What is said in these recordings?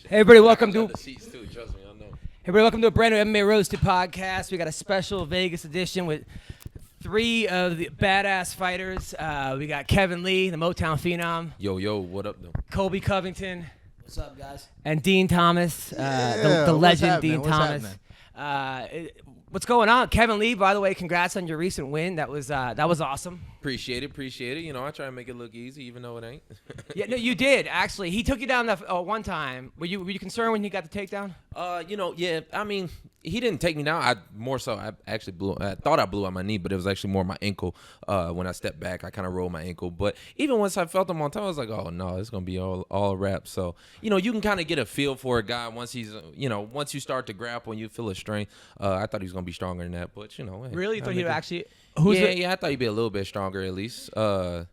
Hey everybody, welcome to. The seats too. Trust me, I know. Hey everybody, welcome to a brand new MMA Roasted Podcast. We got a special Vegas edition with three of the badass fighters. We got Kevin Lee, the Motown phenom. Yo, what up, though? Colby Covington. What's up, guys? And Dean Thomas, the legend Dean Thomas. What's going on, Kevin Lee? By the way, congrats on your recent win. That was awesome. Appreciate it. You know, I try to make it look easy, even though it ain't. Yeah, no, you did actually. He took you down one time. Were you concerned when he got the takedown? Yeah. I mean, he didn't take me down. I actually thought I blew out my knee, but it was actually more my ankle. When I stepped back, I kind of rolled my ankle. But even once I felt him on top, I was like, oh no, it's gonna be all wrap. So you can kind of get a feel for a guy once he's once you start to grapple and you feel his strength. I thought he was gonna be stronger than that, but hey, really, you thought he would actually? Yeah, I thought he'd be a little bit stronger at least. I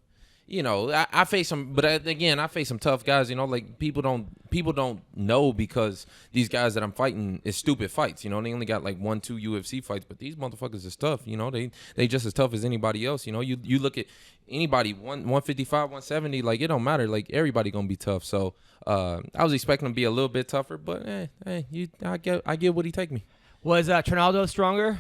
face some, but again, I face some tough guys. Like people don't know because these guys that I'm fighting is stupid fights. They only got like 1-2 UFC fights, but these motherfuckers is tough. They just as tough as anybody else. You look at anybody 155, 170, like it don't matter. Like everybody gonna be tough. So I was expecting to be a little bit tougher, but I get what he take me. Was Trinaldo stronger?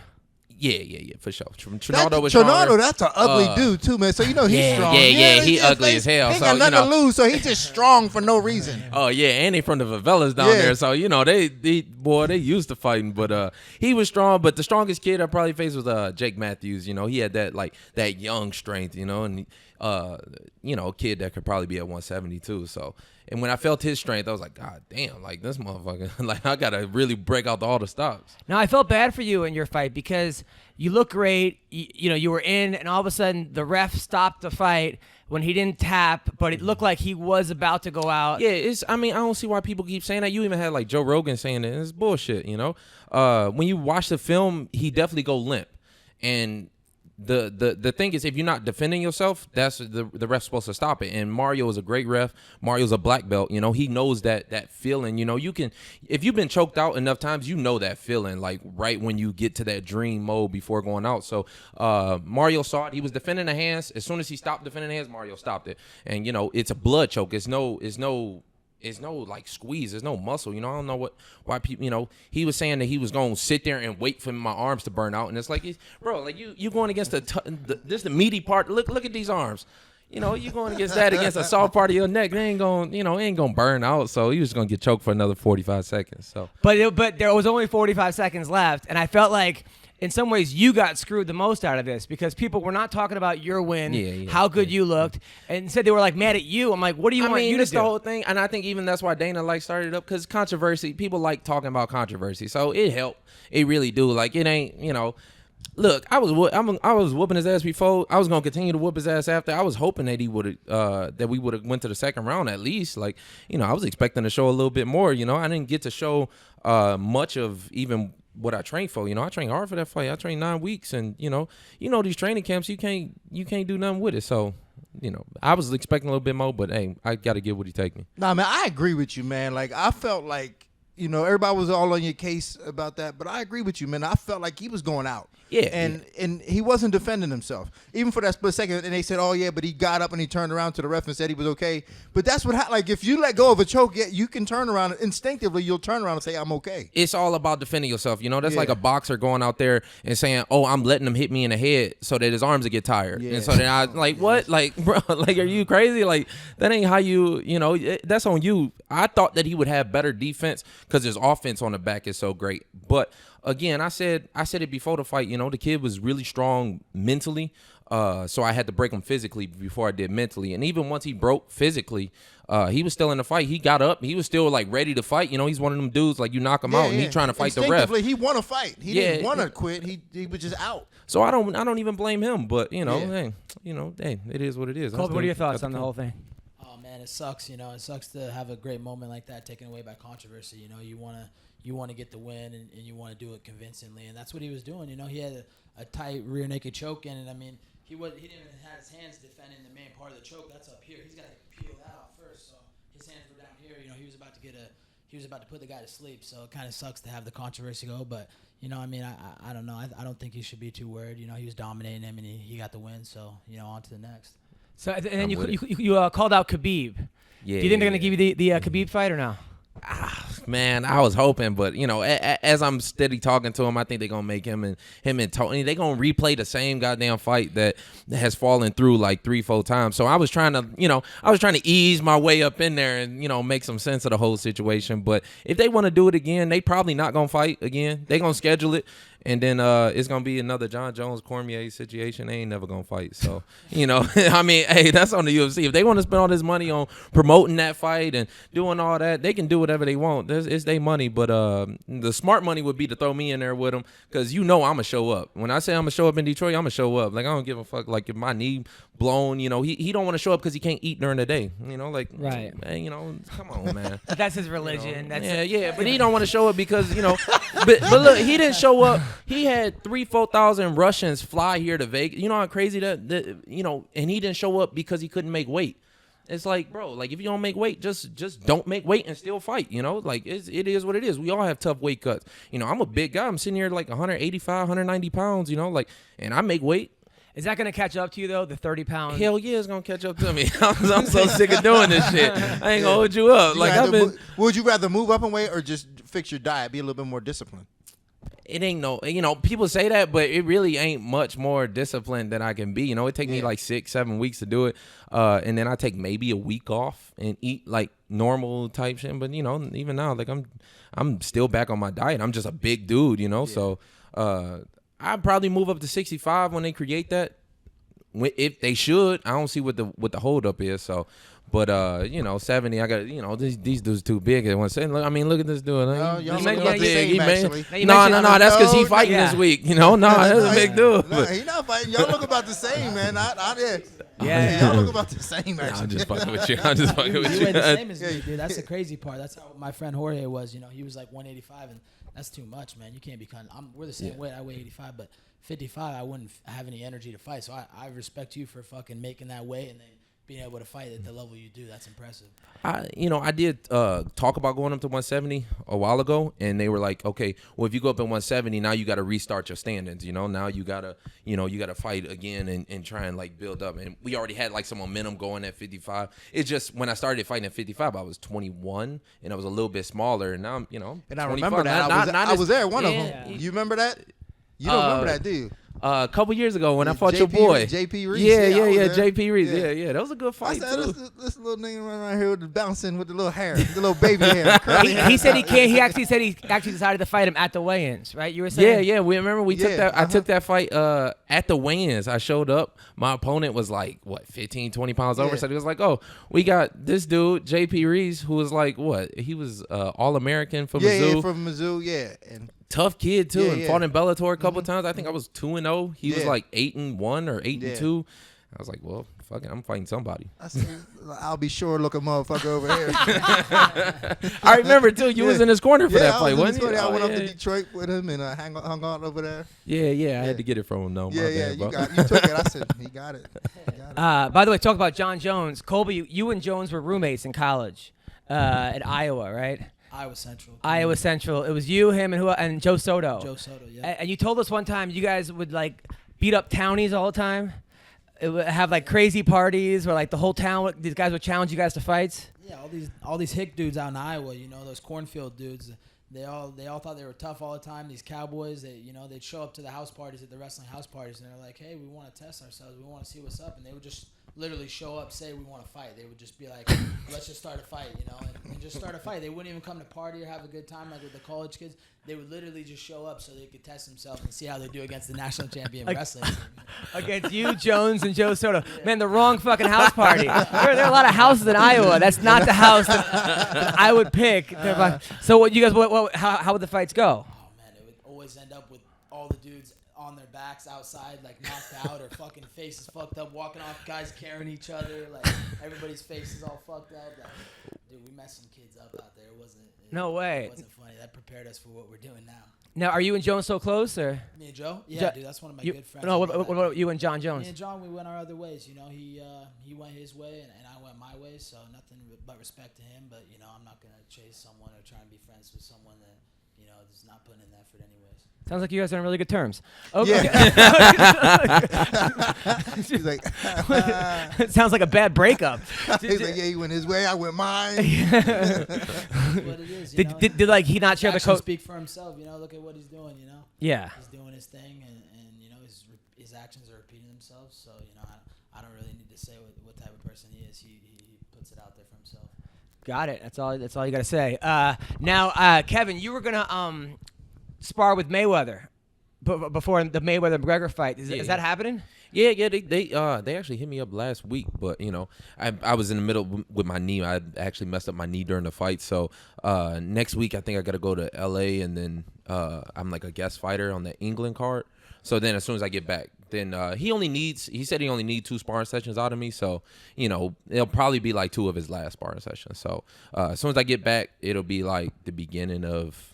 Yeah, for sure. Trinaldo was stronger. Trinaldo, that's an ugly dude too, man. So he's strong. Yeah, he ugly as hell. He So got nothing to lose, so he's just strong for no reason. Oh yeah, and they from the favelas down there, so they used to fighting. But he was strong. But the strongest kid I probably faced was Jake Matthews. He had that young strength. And a kid that could probably be at 172. So. And when I felt his strength, I was like, God damn, like this motherfucker, like I gotta really break out all the stops. Now I felt bad for you in your fight because you look great. You were in, and all of a sudden the ref stopped the fight when he didn't tap, but it looked like he was about to go out. Yeah, I don't see why people keep saying that. You even had like Joe Rogan saying it. It's bullshit, When you watch the film, he definitely go limp, and the thing is, if you're not defending yourself, that's the ref's supposed to stop it. And Mario is a great ref. Mario's a black belt. He knows that feeling. You can, if you've been choked out enough times, that feeling like right when you get to that dream mode before going out. So Mario saw it. He was defending the hands. As soon as he stopped defending the hands, Mario stopped it. And it's a blood choke. It's no like squeeze. There's no muscle. I don't know why people. He was saying that he was going to sit there and wait for my arms to burn out, and it's like, bro, like you going against the meaty part. Look at these arms. You going against a soft part of your neck. They ain't gonna burn out. So he was gonna get choked for another 45 seconds. So, but there was only 45 seconds left, and I felt like, in some ways, you got screwed the most out of this because people were not talking about your win, how good you looked, and instead they were like mad at you. I'm like, what do you want you to do? The whole thing, and I think even that's why Dana started it up, because controversy. People like talking about controversy, so it helped. It really do. Like it ain't, Look, I was whooping his ass before. I was gonna continue to whoop his ass after. I was hoping that we would have went to the second round at least. Like, I was expecting to show a little bit more. I didn't get to show much of even what I trained for. I trained hard for that fight. I trained 9 weeks, and these training camps, you can't do nothing with it. So, I was expecting a little bit more, but hey, I got to get what he take me. Nah, man, I agree with you, man. Like I felt like everybody was all on your case about that, but I agree with you, man. I felt like he was going out. Yeah. And he wasn't defending himself. Even for that split second, and they said, oh, yeah, but he got up and he turned around to the ref and said he was okay. But that's what like, if you let go of a choke, you can turn around. Instinctively, you'll turn around and say, I'm okay. It's all about defending yourself. That's like a boxer going out there and saying, oh, I'm letting him hit me in the head so that his arms will get tired. Yeah. And so then I, like, what? Like, bro, like, are you crazy? Like, that ain't how that's on you. I thought that he would have better defense because his offense on the back is so great. But again, I said it before the fight. The kid was really strong mentally, so I had to break him physically before I did mentally. And even once he broke physically, he was still in the fight. He got up. He was still like ready to fight. He's one of them dudes like you knock him out and he trying to fight the ref. He won a fight. He didn't want to quit. He was just out. So I don't even blame him. But hey, it is what it is. Colby, what are your thoughts on the whole thing? Man, it sucks. It sucks to have a great moment like that taken away by controversy. You want to get the win and you want to do it convincingly, and that's what he was doing. He had a tight rear naked choke in, and I mean he didn't even have his hands defending the main part of the choke. That's up here. He's got to peel that off first. So his hands were down here. He was about to put the guy to sleep. So it kind of sucks to have the controversy go, but I don't know. I don't think he should be too worried. He was dominating him and he got the win. So on to the next. So and then you called out Khabib. Yeah. Do you think they're gonna give you the Khabib fight or no? Man, I was hoping, but as I'm steady talking to him, I think they're gonna make him and Tony. They gonna replay the same goddamn fight that has fallen through like 3-4 times. So I was trying to ease my way up in there and make some sense of the whole situation. But if they want to do it again, they probably not gonna fight again. They gonna schedule it. And then it's going to be another John Jones Cormier situation. They ain't never going to fight. So, I mean, hey, that's on the UFC. If they want to spend all this money on promoting that fight and doing all that, they can do whatever they want. It's their money. But the smart money would be to throw me in there with them because I'm going to show up. When I say I'm going to show up in Detroit, I'm going to show up. Like, I don't give a fuck. Like, if my knee blown, he don't want to show up because he can't eat during the day. Right. Man, come on, man. That's his religion. But he don't want to show up because, but look, he didn't show up. He had 3,000-4,000 Russians fly here to Vegas. You know how crazy that and he didn't show up because he couldn't make weight. It's like, bro, like if you don't make weight, just don't make weight and still fight. Like it is what it is. We all have tough weight cuts. I'm a big guy. I'm sitting here like 185, 190 pounds. And I make weight. Is that going to catch up to you, though, the 30-pound? Hell yeah, it's going to catch up to me. I'm so sick of doing this shit. I ain't going to hold you up. Would you rather move up in weight or just fix your diet, be a little bit more disciplined? It ain't people say that, but it really ain't much more disciplined than I can be. It take me like 6-7 weeks to do it. And then I take maybe a week off and eat like normal type shit. But, even now, like I'm still back on my diet. I'm just a big dude, so I'd probably move up to 65 when they create that. If they should, I don't see what the hold up is. So, but 70, I got these dudes too big. At one second, look at this dude. Y'all look about the same, actually. No, that's because he fighting this week. No, that's a big dude. No, he not fighting. Y'all look about the same, man. Y'all look about the same, actually. I'm just fucking with you. You weigh the same as me, dude. That's the crazy part. That's how my friend Jorge was. He was like 185, and that's too much, man. You can't be cutting. We're the same weight. I weigh 85, but 55, I wouldn't have any energy to fight. So I respect you for fucking making that weight and then being able to fight at the level you do. That's impressive. I did talk about going up to 170 a while ago, and they were like, okay, well, if you go up at 170, now you got to restart your standings. Now you gotta, you gotta fight again and try and like build up. And we already had like some momentum going at 55. It's just when I started fighting at 55, I was 21, and I was a little bit smaller. And now I'm, And I remember that. I was there, one of them. You remember that? You don't remember that, do you? A couple years ago when I fought your boy. JP Reese. Yeah, JP Reese. Yeah. That was a good fight, too. This little nigga running around here with the bouncing with the little hair, the little baby hair. He said he can't. He actually said he decided to fight him at the weigh-ins, right? You were saying? Yeah. We remember we took that. I took that fight at the weigh-ins. I showed up. My opponent was like, 15, 20 pounds over. So he was like, oh, we got this dude, JP Reese, who was like, what? He was All-American from Mizzou. Yeah, from Mizzou, and tough kid too, and fought in Bellator a couple of times. I think I was 2-0. He was like 8-1 or 8-2. I was like, well, fuck it, I'm fighting somebody. I'll be sure look a motherfucker over here. I remember too. You was in his corner for that fight, wasn't you? I went up to Detroit with him and hung out over there. Yeah. I had to get it from him though. You took it. I said he got it. By the way, talk about John Jones. Colby, you and Jones were roommates in college at Iowa, right? Iowa Central. Iowa Central. It was you, him, and Joe Soto. Joe Soto, yeah. And you told us one time you guys would like beat up townies all the time. It would have like crazy parties where like the whole town, these guys would challenge you guys to fights. Yeah, all these hick dudes out in Iowa, those cornfield dudes. They all thought they were tough all the time. These cowboys, they'd show up to the house parties, at the wrestling house parties, and they're like, hey, we want to test ourselves. We want to see what's up. And they would just literally show up, say we want to fight. They would just be like, let's just start a fight, and just start a fight. They wouldn't even come to party or have a good time like with the college kids. They would literally just show up so they could test themselves and see how they do against the national champion wrestling team. Against you, Jones, and Joe Soto. Yeah. Man, the wrong fucking house party. There are a lot of houses in Iowa. That's not the house that I would pick. So what you guys? How would the fights go? Oh man, it would always end up with all the dudes on their backs outside, like knocked out or fucking faces fucked up, walking off, guys carrying each other, like everybody's faces all fucked up. Like, dude, we messed some kids up out there. It wasn't funny. That prepared us for what we're doing now. Now, are you and Jones so close, or? Me and Joe? Yeah, dude, that's one of my good friends. No, what about you and John Jones? Me and John, we went our other ways. He went his way, and I went my way, so nothing but respect to him. But, I'm not going to chase someone or try and be friends with someone that, just not putting in the effort anyways. Sounds like you guys are on really good terms. Okay. Yeah. He's like, It sounds like a bad breakup. he's like, yeah, he went his way, I went mine. That's what it is. Did like he not share the actions coach? speak for himself. Look at what he's doing. Yeah. He's doing his thing, and his actions are repeating themselves. So I don't really need to say what type of person he is. He puts it out there for himself. Got it. That's all you got to say. Now, Kevin, you were gonna spar with Mayweather before the Mayweather McGregor fight. Is that happening? Yeah. They actually hit me up last week, but I was in the middle with my knee. I actually messed up my knee during the fight. So next week I think I got to go to LA, and then I'm like a guest fighter on the England card. So then as soon as I get back, then he said he only needs 2 sparring sessions out of me. So it'll probably be like 2 of his last sparring sessions. So as soon as I get back, it'll be like the beginning of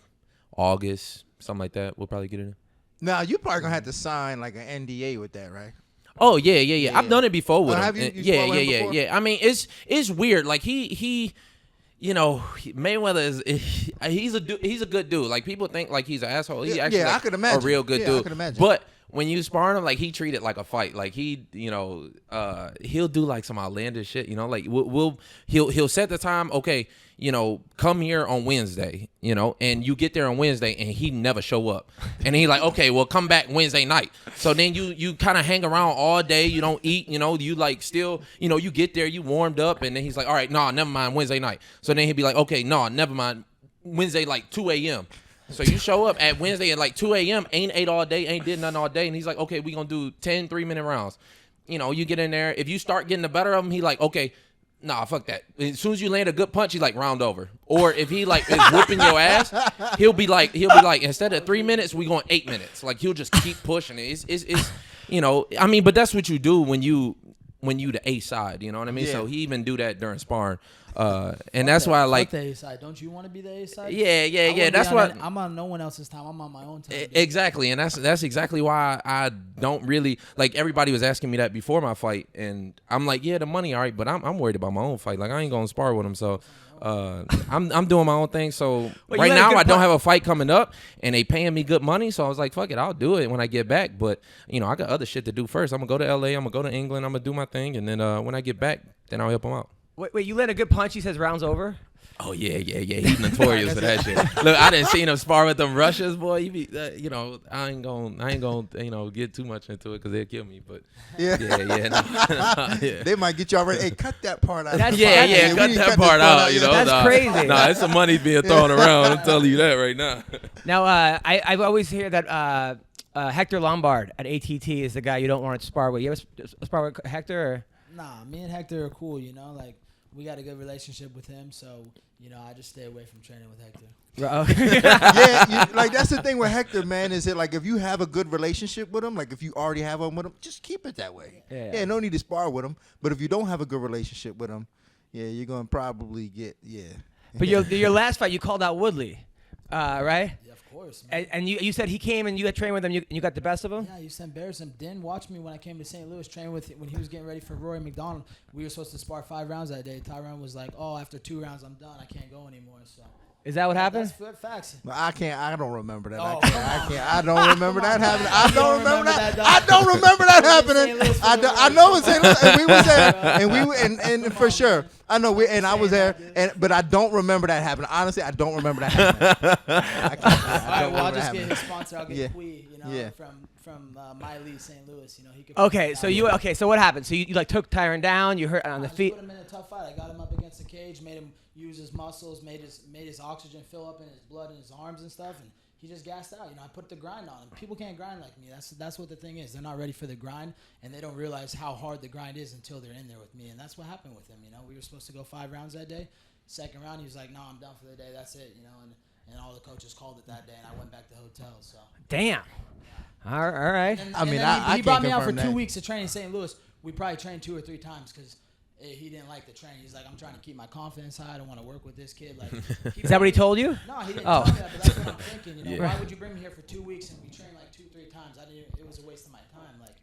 August, something like that. We'll probably get in. Now you probably gonna have to sign like an NDA with that, right? Oh yeah. I've done it before with him. Have you before? Yeah. I mean, it's weird. Like he Mayweather he's a good dude. Like people think like he's an asshole. He's actually I could imagine. a real good dude. I could imagine. But when you spar him, like he treat it like a fight. Like he, he'll do like some outlandish shit. Like he'll set the time. Okay, come here on Wednesday. And you get there on Wednesday, and he never show up. And he like, okay, well come back Wednesday night. So then you kind of hang around all day. You don't eat. You like still. You get there, you warmed up, and then he's like, all right, no, never mind, Wednesday night. So then he'd be like, okay, no, never mind, Wednesday like 2 a.m. So you show up at Wednesday at like 2 a.m., ain't ate all day, ain't did nothing all day, and he's like, okay, we gonna do 10 3-minute rounds. You get in there. If you start getting the better of him, he like, okay, nah, fuck that. As soon as you land a good punch, he like round over. Or if he like is whooping your ass, he'll be like, instead of 3 minutes, we going 8 minutes. Like he'll just keep pushing it. It's I mean, but that's what you do when you the A side, you know what I mean? Yeah. So he even do that during sparring. And that's why I like the A side. Don't you want to be the A side? Yeah. That's why I'm on no one else's time. I'm on my own time. Exactly, and that's exactly why I don't really like. Everybody was asking me that before my fight, and I'm like, yeah, the money, all right, but I'm worried about my own fight. Like I ain't gonna spar with him, so I'm doing my own thing. So right now I don't have a fight coming up, and they paying me good money. So I was like, fuck it, I'll do it when I get back. But I got other shit to do first. I'm gonna go to LA. I'm gonna go to England. I'm gonna do my thing, and then when I get back, then I'll help him out. Wait, you land a good punch. He says rounds over. Oh yeah. He's notorious for that shit. Look, I didn't see him spar with them Russians, boy. He be, I ain't gonna, get too much into it because they'll kill me. But yeah. They might get you already. Hey, cut that part out. Cut that part out. That's crazy. Nah, it's some money being thrown around. I'm telling you that right now. Now, I always hear that Hector Lombard at ATT is the guy you don't want to spar with. You ever spar with Hector? Or? Nah, me and Hector are cool. Like we got a good relationship with him, so I just stay away from training with Hector. Yeah, like that's the thing with Hector, man. Is it like if you have a good relationship with him, like if you already have one with him, just keep it that way. Yeah, no need to spar with him. But if you don't have a good relationship with him, you're gonna probably get But your last fight, you called out Woodley, right? Yeah, of course. Man. And you said he came and you got trained with him. You got the best of him. Yeah, I used to embarrass him. Didn't watch me when I came to St. Louis. Trained with when he was getting ready for Rory McDonald. We were supposed to spar 5 rounds that day. Tyron was like, "Oh, after 2 rounds, I'm done. I can't go anymore." So. Is that what happened? That's facts. I can't. I don't remember that. Oh, I can't. I don't remember that happening. I don't remember that. I don't remember that happening. I know it's St. Louis, and we was there, and we were, and for sure, I know I was there, but I don't remember that happening. Honestly, I don't remember that happening. I'll just get his sponsor. I'll get Quee, from Miley, St. Louis. He could. Okay, so what happened? So you like took Tyron down. You hurt on the feet. Put him in a tough fight. I got him up against the cage, made him use his muscles, made his oxygen fill up in his blood and his arms and stuff, and he just gassed out. I put the grind on him. People can't grind like me. That's what the thing is. They're not ready for the grind, and they don't realize how hard the grind is until they're in there with me. And that's what happened with him. We were supposed to go 5 rounds that day. Second round, he was like, "No, I'm done for the day. That's it." And all the coaches called it that day, and I went back to the hotel. So damn. All right. He brought me out for 2 weeks of training in St. Louis. We probably trained 2 or 3 times because he didn't like the training. He's like, I'm trying to keep my confidence high. I don't want to work with this kid. Like, is that what he told you? No, he didn't tell me that, but that's what I'm thinking. Why would you bring me here for 2 weeks and we train like 2-3 times? It was a waste of my time. Like,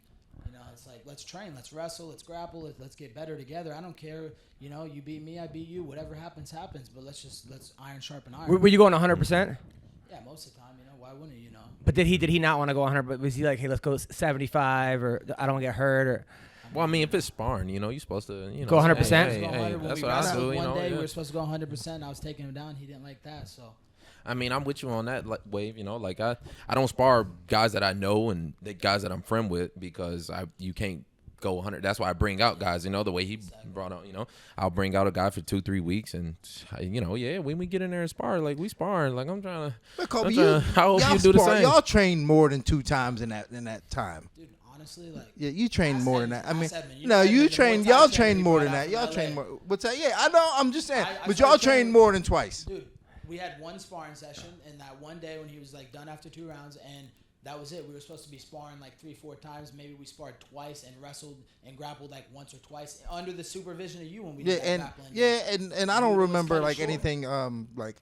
it's like, let's train, let's wrestle, let's grapple, let's get better together. I don't care. You beat me, I beat you. Whatever happens, happens. But let's iron sharpen iron. Were you going 100%? Yeah, Yeah, most of the time, why wouldn't you, But did he not want to go 100? But was he like, hey, let's go 75, or I don't get hurt, or? Well, I mean, if it's sparring, you're supposed to, go 100%. Hey, that's what I do. One day we were supposed to go 100%. I was taking him down. He didn't like that, so. I mean, I'm with you on that wave. Like I don't spar guys that I know and the guys that I'm friend with because you can't go 100. That's why I bring out guys. The way he brought out. I'll bring out a guy for 2-3 weeks, and when we get in there and spar, like we spar, like I'm trying to. But Colby, how you do the same? Y'all train more than 2 times in that time. Dude, honestly, like. Yeah, you train more than that. I mean, y'all train more than that. Y'all train more. What's that? Yeah, I know. I'm just saying, but y'all train more than twice. Dude, we had one sparring session, and that one day when he was like done after 2 rounds, and that was it. We were supposed to be sparring like 3-4 times. Maybe we sparred twice and wrestled and grappled like once or twice under the supervision of you when we did that grappling. And I don't remember like anything like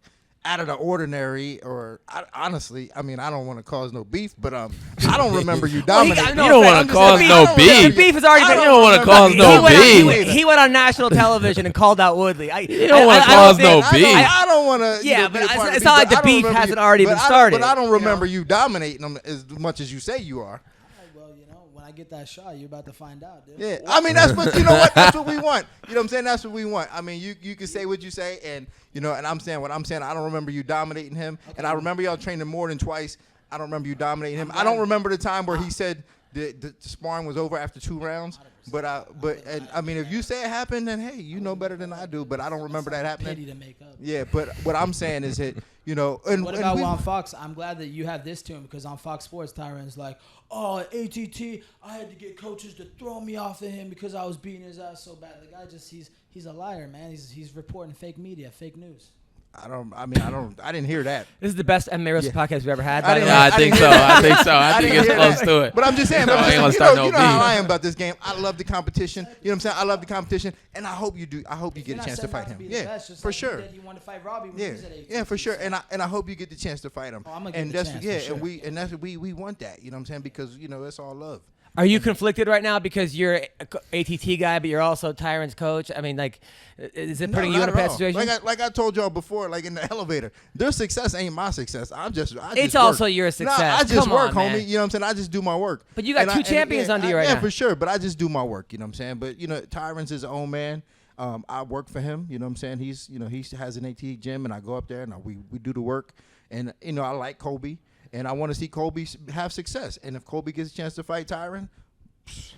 out of the ordinary, or honestly, I mean, I don't want to cause no beef, but I don't remember you dominating. You don't want to cause no beef. The beef has already been. You don't want to cause no beef. He went on national television and called out Woodley. You don't want to cause no beef. I don't want to. Yeah, but it's not like the beef hasn't already been started. But I don't remember you dominating them as much as you say you are. When I get that shot, you're about to find out, dude. Yeah, I mean, that's what, that's what we want. You know what I'm saying? That's what we want. I mean, you can say what you say, and, and I'm saying what I'm saying. I don't remember you dominating him, and I remember y'all training more than twice. I don't remember you dominating him. I don't remember the time where he said the sparring was over after 2 rounds. But I mean, if you say it happened, then hey, you know better than I do. But I don't remember that happening. Pity to make up. Yeah, but what I'm saying is that And what about on Fox? I'm glad that you have this to him, because on Fox Sports, Tyron's like, oh, ATT, I had to get coaches to throw me off of him because I was beating his ass so bad. The guy he's a liar, man. He's reporting fake media, fake news. I didn't hear that. This is the best MMA Roasted podcast we've ever had. I think so. I think it's close to it. But I'm just saying, you know how I am about this game. I love the competition. You know what I'm saying? I love the competition, and I hope you do. I hope you get a chance to fight him. Yeah, for sure. He wanted to fight Robbie when yeah, he was at ATT. yeah, for sure. And I hope you get the chance to fight him. Oh, I'm gonna and get the that's chance, for sure. and that's we want that. You know what I'm saying? Because that's all love. Are you conflicted right now because you're an ATT guy, but you're also Tyron's coach? I mean, like, is it putting you in a bad situation? Like I told y'all before, like in the elevator, their success ain't my success. It's also your success. I just work, homie. Man. You know what I'm saying? I just do my work. But you got 2 champions under you right now. Yeah, for sure. But I just do my work. You know what I'm saying? But Tyron's his own man. I work for him. You know what I'm saying? He's he has an AT gym, and I go up there and we do the work. And I like Colby, and I want to see Colby have success. And if Colby gets a chance to fight Tyron.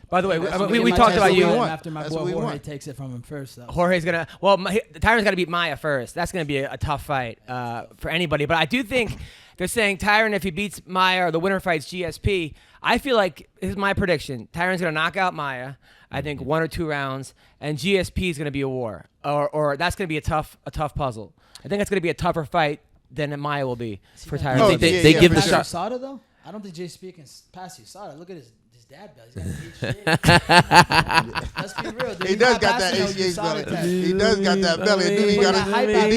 By the way, we talked about you. After my boy Jorge takes it from him first, though. Jorge's going to – Tyron's got to beat Maia first. That's going to be a tough fight for anybody. But I do think they're saying Tyron, if he beats Maia or the winner fights GSP, I feel like – this is my prediction. Tyron's going to knock out Maia, I think 1 or 2 rounds, and GSP is going to be a war. Or that's going to be a tough puzzle. I think it's going to be a tougher fight than Maia will be for Tyron. They give the shot. USADA, though? I don't think GSP can pass USADA. Look at his dad belt. He's got HGH. Let's be real, dude. He does got that HGH belly. He does got that belly. Dude, he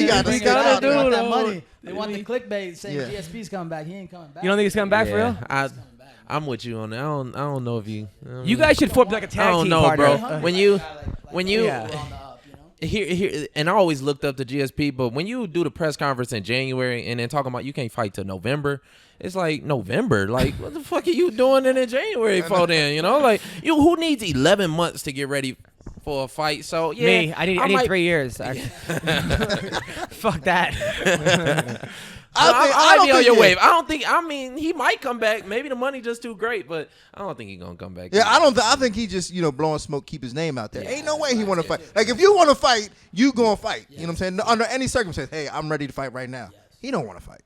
got to get out. They want that money. They want the clickbait saying GSP's coming back. He ain't coming back. You don't think he's coming back for real? I'm with you on that. I don't know if you. You guys should form like a tag team partner. I don't know, bro. When you. Here, and I always looked up to GSP, but when you do the press conference in January and then talking about you can't fight till November, it's like November. Like, what the fuck are you doing in January for then? Like, who needs 11 months to get ready for a fight? So yeah, me. I need 3 years. Fuck that. I'll be on your wave. I mean, he might come back. Maybe the money just too great, but I don't think he's gonna come back. Yeah, I think he just blowing smoke, keep his name out there. Ain't no way he want to fight. Like if you want to fight, you gonna fight. You know what I'm saying? Under any circumstance, hey, I'm ready to fight right now. He don't want to fight.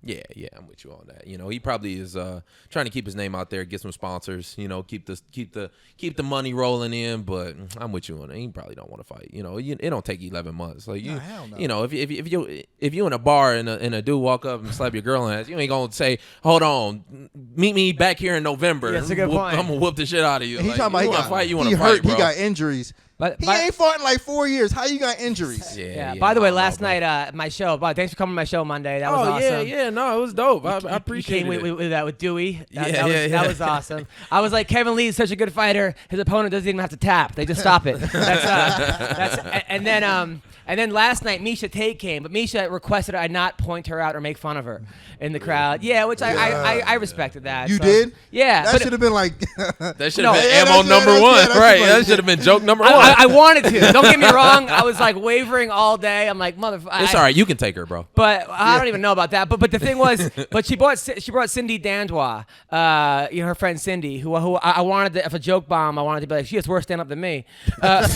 Yeah, I'm with you on that. He probably is trying to keep his name out there, get some sponsors. Keep the money rolling in. But I'm with you on it. He probably don't want to fight. It don't take 11 months. Like hell no. If you in a bar and a dude walk up and slap your girl in the ass, you ain't gonna say, hold on, meet me back here in November. That's a good point. I'm gonna whoop the shit out of you. He's talking about you want to fight. You want to fight, hurt. bro. He got injuries. But he ain't fought in like 4 years. How you got injuries? Yeah. By the way, last night, my show. Thanks for coming to my show Monday. That was awesome. Yeah. No, it was dope. I appreciate it. With Dewey. That was awesome. I was like, Kevin Lee is such a good fighter. His opponent doesn't even have to tap. They just stop it. And then And then last night, Misha Tate came, but Misha requested I not point her out or make fun of her in the crowd. Yeah, which I respected that. You did? Yeah. That should have been like. That should have been ammo number one, right? That should have been joke number one. I wanted to. Don't get me wrong. I was like wavering all day. I'm like, motherfucker. It's all right. You can take her, bro. But I don't even know about that. But the thing was, but she brought Cindy Dandois, her friend Cindy, who I wanted to, if a joke bomb, I wanted to be like, she has worse stand up than me. But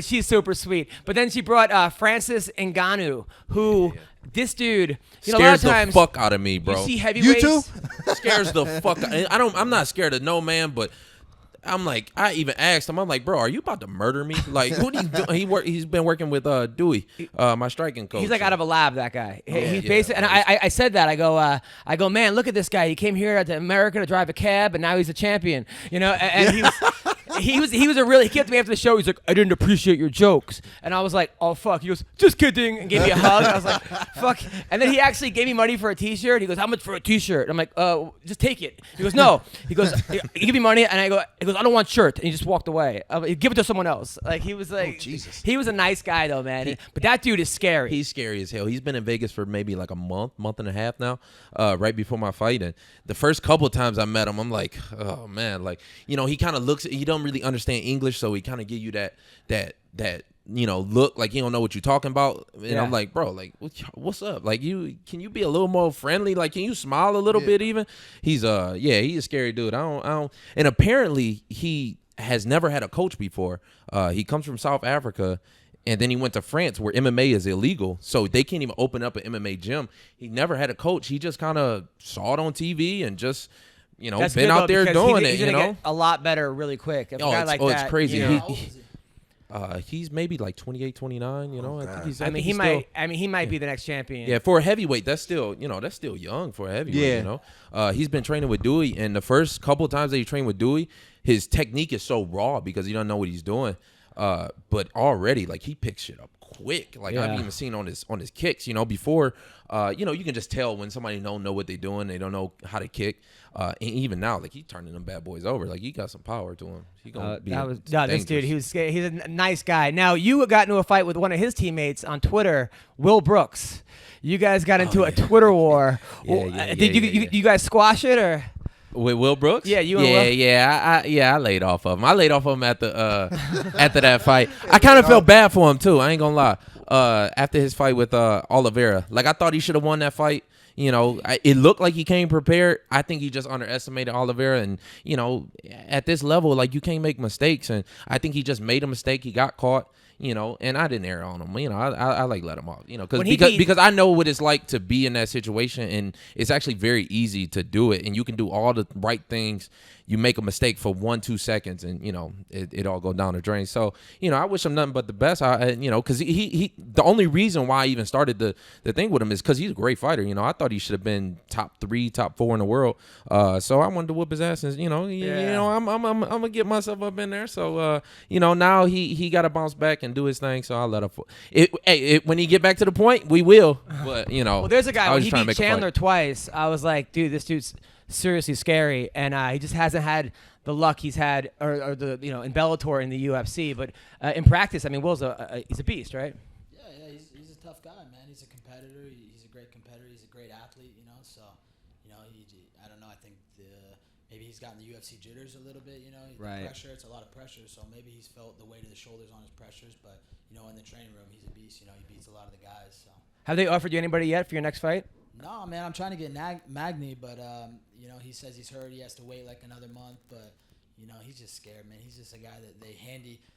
she's super sweet. But then she brought Francis Ngannou, who this dude, scares a lot of times the fuck out of me, bro. You see heavyweights. You too? Scares the fuck. I'm not scared of no man, but. I'm like, I even asked him, I'm like, bro, are you about to murder me? Like, what are you doing? He's been working with Dewey, my striking coach. He's like out of a lab, that guy. He's basically, and right. I said that. I go, man, look at this guy. He came here to America to drive a cab, and now he's a champion. And he was he came to me after the show. He's like, I didn't appreciate your jokes, and I was like, oh fuck. He goes, just kidding, and gave me a hug. I was like, fuck. And then he actually gave me money for a T-shirt. He goes, how much for a T-shirt? I'm like, just take it. He goes, no. He goes, you give me money, and he goes, I don't want shirt, and he just walked away. Give it to someone else. Like he was like, Jesus. He was a nice guy though, man. But that dude is scary. He's scary as hell. He's been in Vegas for maybe like a month and a half now, right before my fight. And the first couple of times I met him, I'm like, oh man, like he kind of looks. He don't really understand English, so he kind of give you that look like he don't know what you're talking about. And I'm like, bro, like what's up? Like can you be a little more friendly? Like can you smile a little bit even? He's he's a scary dude. I don't. And apparently he has never had a coach before. He comes from South Africa. And then he went to France where MMA is illegal. So they can't even open up an MMA gym. He never had a coach. He just kind of saw it on TV and just, That's been good, out there doing he's it, gonna get a lot better really quick. It's crazy. How old is he? He's maybe like 28, 29, I think he might be the next champion. Yeah, for a heavyweight, that's still young for a heavyweight, He's been training with Dewey, and the first couple of times that he trained with Dewey, his technique is so raw because he doesn't know what he's doing. But already, like, he picks shit up quick. Like, I've even seen on his kicks, before, you can just tell when somebody don't know what they're doing. They don't know how to kick. And even now, like, he's turning them bad boys over. Like, he got some power to him. He gonna be this dude, he's a nice guy. Now, you got into a fight with one of his teammates on Twitter, Will Brooks. You guys got into a Twitter war. Did you guys squash it, or? With Will Brooks? Yeah, you and Will? I laid off of him. I laid off of him after that fight. I kind of felt bad for him too. I ain't gonna lie. After his fight with Oliveira, like I thought he should have won that fight. It looked like he came prepared. I think he just underestimated Oliveira, and at this level, like you can't make mistakes. And I think he just made a mistake. He got caught. And I didn't err on him. I like let him off. Because I know what it's like to be in that situation, and it's actually very easy to do it, and you can do all the right things. You make a mistake for 1-2 seconds, and it all go down the drain. So I wish him nothing but the best. Because he the only reason why I even started the thing with him is because he's a great fighter. I thought he should have been top 3, top 4 in the world. So I wanted to whoop his ass, and I'm gonna get myself up in there. So now he got to bounce back and do his thing. So I'll let him. When he get back to the point, we will. But well, there's a guy when he beat Chandler twice. I was like, dude, this dude's seriously scary, and he just hasn't had the luck he's had, or the in Bellator, in the UFC. But in practice, I mean, Will's he's a beast, right? Yeah, he's a tough guy, man. He's a competitor. He's a great competitor. He's a great athlete, So, I don't know. I think maybe he's gotten the UFC jitters a little bit. Right. Pressure. It's a lot of pressure. So maybe he's felt the weight of the shoulders on his pressures. But in the training room, he's a beast. He beats a lot of the guys. So. Have they offered you anybody yet for your next fight? No, man. I'm trying to get Magny, but he says he's hurt. He has to wait like another month, but he's just scared, man. He's just a guy that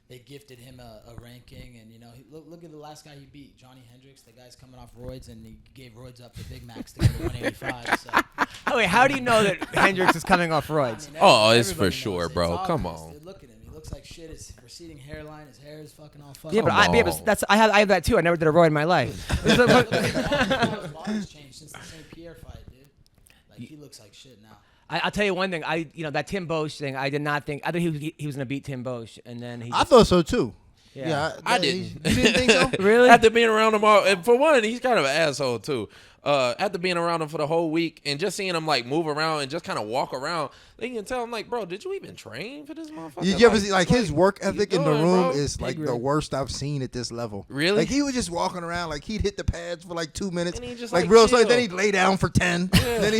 they gifted him a ranking, and look at the last guy he beat, Johnny Hendricks. The guy's coming off roids, and he gave roids up to Big Macs to go to 185. So. Oh wait, how do you know that Hendricks is coming off roids? It's for sure, knows. Bro. Come on. Look at him. He looks like shit. His receding hairline. His hair is fucking all fucked. Yeah, but I have that too. I never did a roid in my life. His body's changed since the St. Pierre fight, dude. Like he looks like shit now. I'll tell you one thing. That Tim Bosch thing. I did not think. I thought he was gonna beat Tim Bosch, and then I thought so too. Yeah, I didn't. You didn't think so? Really? After being around him all, and for one, he's kind of an asshole too. after being around him for the whole week and just seeing him like move around and just kind of walk around, they can tell him like, bro, did you even train for this motherfucker? You ever see like his work ethic in the room bro? is like the worst I've seen at this level. Really? Like he was just walking around, like he'd hit the pads for like 2 minutes, and he just like real slow. chill. Then he'd lay down for 10. Yeah, Then he,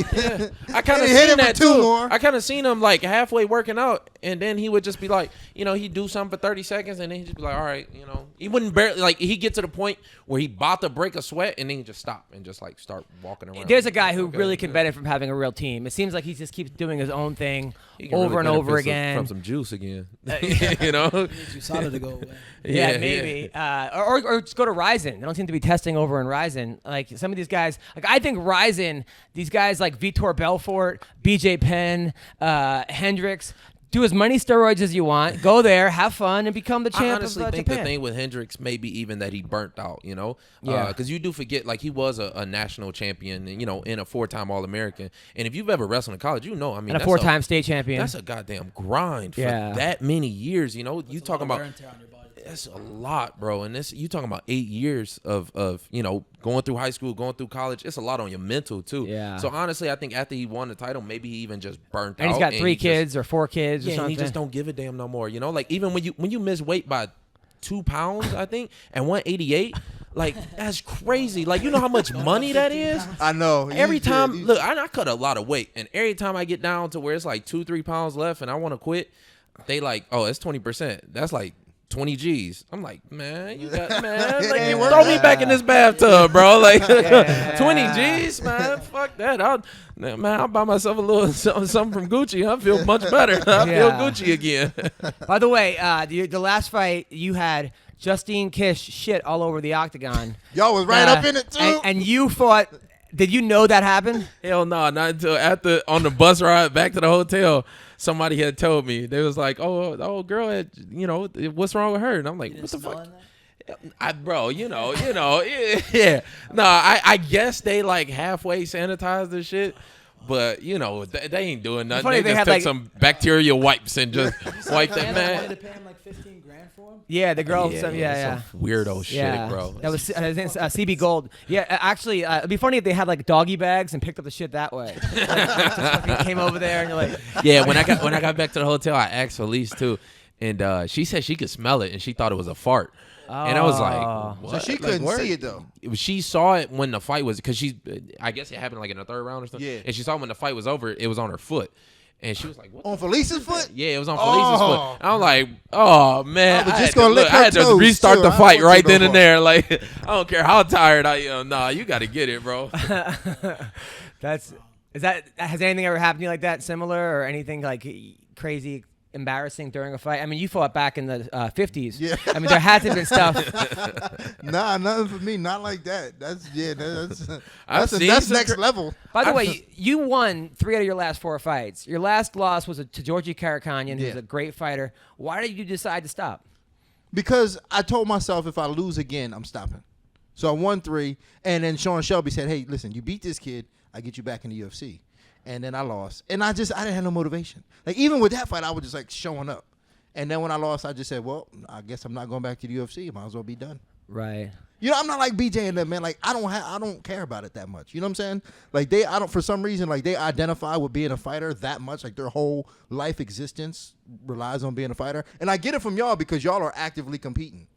I kind of hit seen it for that 2 too. more. I kind of seen him like halfway working out, and then he would just be like, you know, he'd do something for 30 seconds, and then he'd just be like, all right, you know, he wouldn't barely like he'd get to the point where he about to break a sweat, and then he'd just stop and just like start walking around. There's a guy who really can benefit from having a real team. It seems like he just keeps doing his own thing over and over again. From some juice again, you know. USADA to go away. Yeah, maybe. Or just go to Ryzen. They don't seem to be testing over in Ryzen. Like some of these guys, like I think Ryzen, these guys like Vitor Belfort, BJ Penn, Hendricks, do as many steroids as you want. Go there, have fun, and become the champ I of honestly think Japan. the thing with Hendricks maybe even that he burnt out, you know? Yeah. Because you do forget, like, he was a national champion, you know, and a 4-time All-American. And if you've ever wrestled in college, you know, I mean, And a 4-time state champion. That's a goddamn grind for that many years, you know? You talking about... That's a lot, bro. And this, you talking about 8 years of you know, going through high school, going through college. It's a lot on your mental too. Yeah. So honestly, I think after he won the title, maybe he even just burnt out. And he's got 3 kids or 4 kids or something. And he just don't give a damn no more. You know, like even when you miss weight by 2 pounds, I think, and 188. Like, that's crazy. Like, you know how much money that is? I know. Every time, look, I cut a lot of weight, and every time I get down to where it's like 2-3 pounds left and I want to quit, they like, oh, it's 20%. That's like 20 G's. I'm like, man, you got, man, like, you throw me back in this bathtub, bro. Like, 20 G's, man, fuck that. I'll buy myself a little something from Gucci. I feel much better. I feel Gucci again. By the way, the last fight you had, Justine Kish shit all over the octagon. Y'all was right up in it too. And you fought. Did you know that happened? Hell no, not until after on the bus ride back to the hotel. Somebody had told me. They was like, oh, girl, had, you know, what's wrong with her? And I'm like, what the fuck? Bro, you know, yeah. No, I guess they like halfway sanitized the shit. But, you know, they ain't doing nothing. They just took some bacterial wipes and just wiped that, man. Wanted to pay him like $15,000 for him? Yeah, the girl. Some weirdo shit, bro. That was CB Gold. Yeah, actually, it'd be funny if they had like doggy bags and picked up the shit that way. Like, came over there and you're like, yeah. When I got back to the hotel, I asked Felice too, and she said she could smell it and she thought it was a fart. And I was like, what? So she couldn't see it though. She saw it when the fight was, because I guess it happened like in the 3rd round or something. Yeah. And she saw when the fight was over, it was on her foot. And she was like, what? On Felice's foot? Yeah, it was on Felice's foot. And I'm like, oh, man. I was just going to lick her I had to toes, restart too. the I fight don't right want you then no and more. there. Like, I don't care how tired I am. Nah, you got to get it, bro. has anything ever happened to you like that, similar, or anything like crazy, embarrassing during a fight? I mean, you fought back in the 50s. Yeah. I mean, there had to have been stuff. Nah, nothing for me. Not like that. That's seen that's some next level. By the way, you won 3 out of your last 4 fights. Your last loss was to Georgie Karakanyan, who's a great fighter. Why did you decide to stop? Because I told myself if I lose again, I'm stopping. So I won 3, and then Sean Shelby said, hey, listen, you beat this kid, I get you back in the UFC. And then I lost. And I didn't have no motivation. Like, even with that fight, I was just, like, showing up. And then when I lost, I just said, well, I guess I'm not going back to the UFC. Might as well be done. Right. You know, I'm not like BJ and them, man. Like, I don't care about it that much. You know what I'm saying? Like, for some reason, like, they identify with being a fighter that much. Like, their whole life existence relies on being a fighter. And I get it from y'all because y'all are actively competing.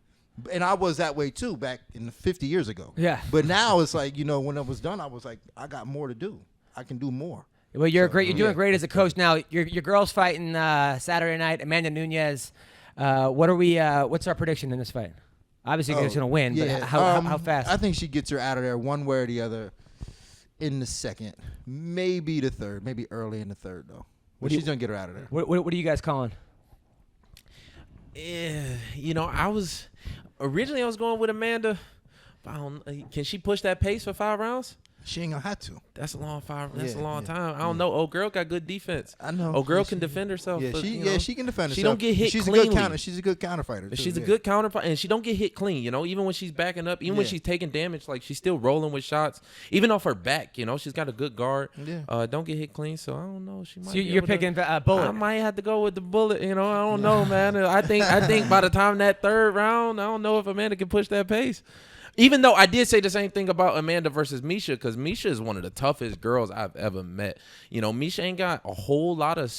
And I was that way, too, back in 50 years ago. Yeah. But now it's like, you know, when it was done, I was like, I got more to do. I can do more. Well, you're great. You're doing great as a coach now. Your girl's fighting Saturday night, Amanda Nunes. What's our prediction in this fight? Obviously, she's going to win, but how fast? I think she gets her out of there one way or the other in the 2nd, maybe the 3rd, maybe early in the 3rd, though. But she's going to get her out of there. What are you guys calling? You know, I was going with Amanda. Can she push that pace for 5 rounds? She ain't gonna have to. That's a long time. I don't know. Old girl got good defense. I know. Old girl can defend herself. Yeah, but, she can defend herself. She don't get hit she's cleanly. A good counter. She's a good counter fighter. She's a good counter fighter, and she don't get hit clean. You know, even when she's backing up, even when she's taking damage, like she's still rolling with shots, even off her back. You know, she's got a good guard. Yeah. Don't get hit clean. So I don't know. She might. So you're picking Bullet. I might have to go with the Bullet. You know, I don't know, man. I think by the time that 3rd round, I don't know if Amanda can push that pace. Even though I did say the same thing about Amanda versus Misha, because Misha is one of the toughest girls I've ever met. You know, Misha ain't got a whole lot of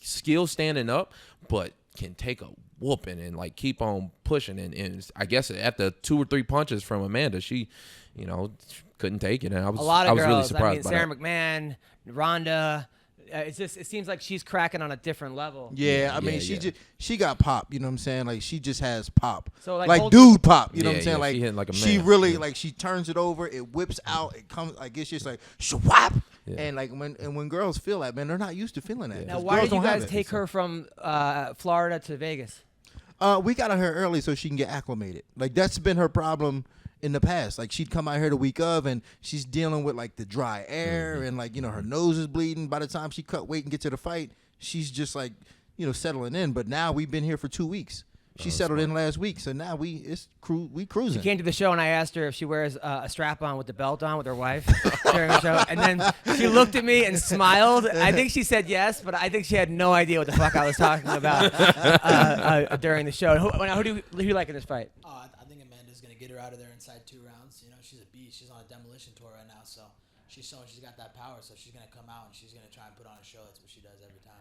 skill standing up, but can take a whooping and like keep on pushing. And I guess after 2 or 3 punches from Amanda, she, you know, couldn't take it. And I was really surprised by Sarah that. McMahon, Ronda. It seems like she's cracking on a different level. Yeah, I mean, she got pop. You know what I'm saying? Like she just has pop. So like dude pop. You know what I'm Yeah, saying? she Like hitting like a she man. really like she turns it over. It whips out. It comes. Like it's just like shwap. Yeah. And like when girls feel that, man, they're not used to feeling that. Now, 'Cause why girls did you don't have guys it. take her from Florida to Vegas? We got her early so she can get acclimated. Like that's been her problem in the past. Like she'd come out here the week of and she's dealing with like the dry air and like, you know, her nose is bleeding. By the time she cut weight and get to the fight, she's just like, you know, settling in. But now we've been here for 2 weeks. She settled in last week, so now we cruising. She came to the show and I asked her if she wears a strap on with the belt on with her wife during the show, and then she looked at me and smiled. I think she said yes, but I think she had no idea what the fuck I was talking about during the show. Who do you like in this fight? I think Amanda's gonna get her out of there inside 2 rounds. You know, she's a beast. She's on a demolition tour right now, so she's showing she's got that power. So she's gonna come out and she's gonna try and put on a show. That's what she does every time.